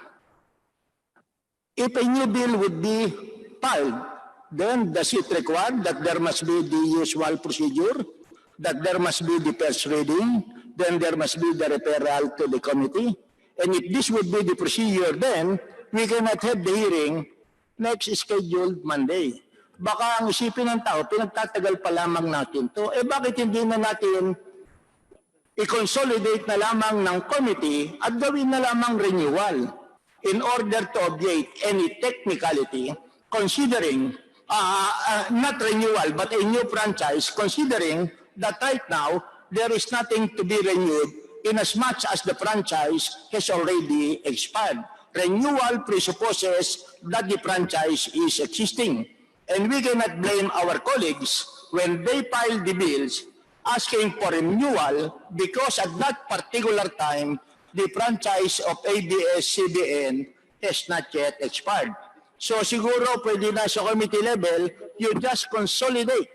If a new bill would be filed, then does it require that there must be the usual procedure, that there must be the first reading, then there must be the referral to the committee? And if this would be the procedure, then we cannot have the hearing next scheduled Monday. Baka ang isipin ng tao, pinagtatagal pa lamang natin to. Bakit hindi na natin i-consolidate na lamang ng committee at gawin na lamang renewal in order to obviate any technicality, considering not renewal but a new franchise, considering that right now there is nothing to be renewed in as much as the franchise has already expired. Renewal presupposes that the franchise is existing, and we cannot blame our colleagues when they file the bills asking for renewal because at that particular time, the franchise of ABS-CBN has not yet expired. So siguro pwede na sa committee level, you just consolidate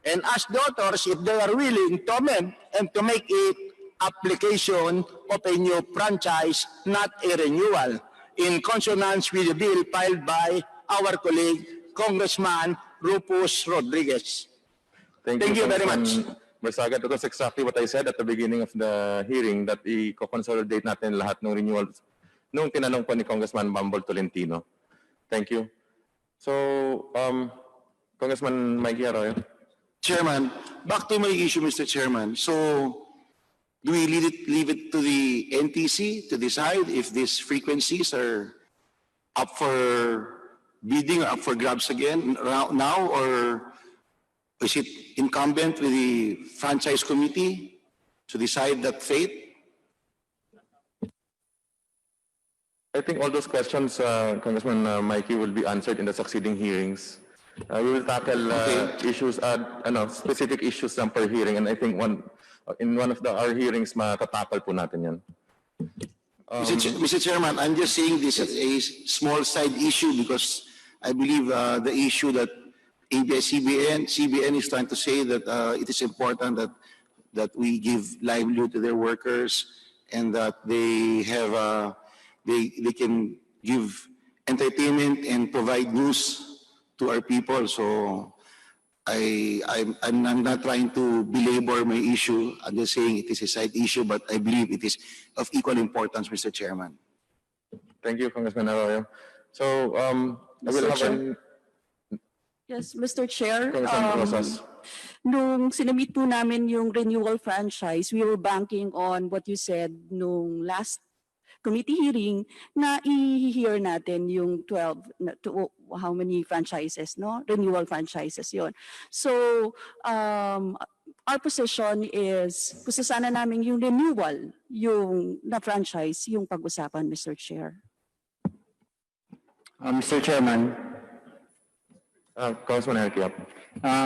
and ask the authors if they are willing to amend and to make it application of a new franchise, not a renewal, in consonance with the bill filed by our colleague, Congressman Rufus Rodriguez. Thank you very much. Barsaga, that was exactly what I said at the beginning of the hearing, that i-consolidate natin lahat ng renewals nung tinanong po ni Congressman Bumble Tolentino. Thank you. So, Congressman Mikey Arroyo. Chairman, back to my issue, Mr. Chairman. So, do we leave it to the NTC to decide if these frequencies are up for bidding or up for grabs again now, or is it incumbent with the franchise committee to decide that fate? I think all those questions, Congressman Mikey, will be answered in the succeeding hearings. We will tackle issues, specific issues lang per hearing, and I think in one of our hearings, matatakal po natin yan. Mr. Chairman, I'm just saying this as a small side issue because I believe the issue that ABS-CBN is trying to say that it is important that we give livelihood to their workers and that they have they can give entertainment and provide news to our people. So I'm not trying to belabor my issue. I'm just saying it is a side issue, but I believe it is of equal importance, Mr. Chairman. Thank you, Congressman Arroyo. So, I will have Yes, Mr. Chair. Congressman Rosas. Nung sinamit po namin yung renewal franchise, we were banking on what you said nung last committee hearing na i-hear natin yung 12, how many franchises, no? Renewal franchises yon. So, our position is, gusto sana namin yung renewal, yung na franchise, yung pag-usapan, Mr. Chair. Mr. Chairman. Congressman Herkiap.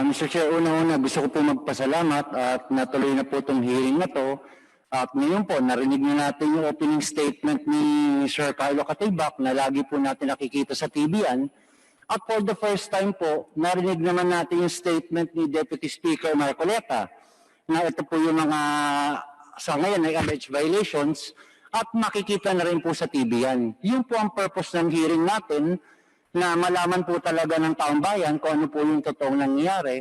Mr. Chair, una-una gusto ko po magpasalamat at natuloy na po itong hearing na to. At ngayon po, narinig na natin yung opening statement ni Sir Carlo Catibak na lagi po natin nakikita sa TVN. At for the first time po, narinig naman natin yung statement ni Deputy Speaker Marcoleta na ito po yung mga sa ngayon ay alleged violations at makikita na rin po sa TVN. Yun po ang purpose ng hearing natin, na malaman po talaga ng taong bayan kung ano po yung totoong nangyayari.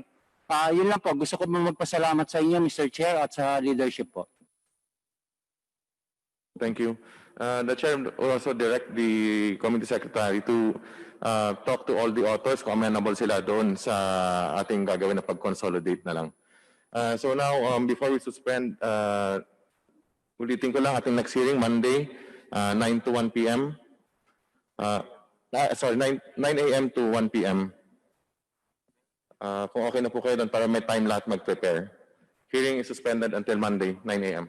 Yun lang po, gusto ko magpasalamat sa inyo, Mr. Chair, at sa leadership po. Thank you. The Chair will also direct the Committee Secretary to talk to all the authors kung amenable sila doon sa ating gagawin na pag-consolidate na lang. So now, before we suspend, ulitin ko lang ating next hearing, Monday, 9 to 1 p.m. 9 a.m. to 1 p.m. Kung okay na po kayo doon para may time lahat mag-prepare. Hearing is suspended until Monday, 9 a.m.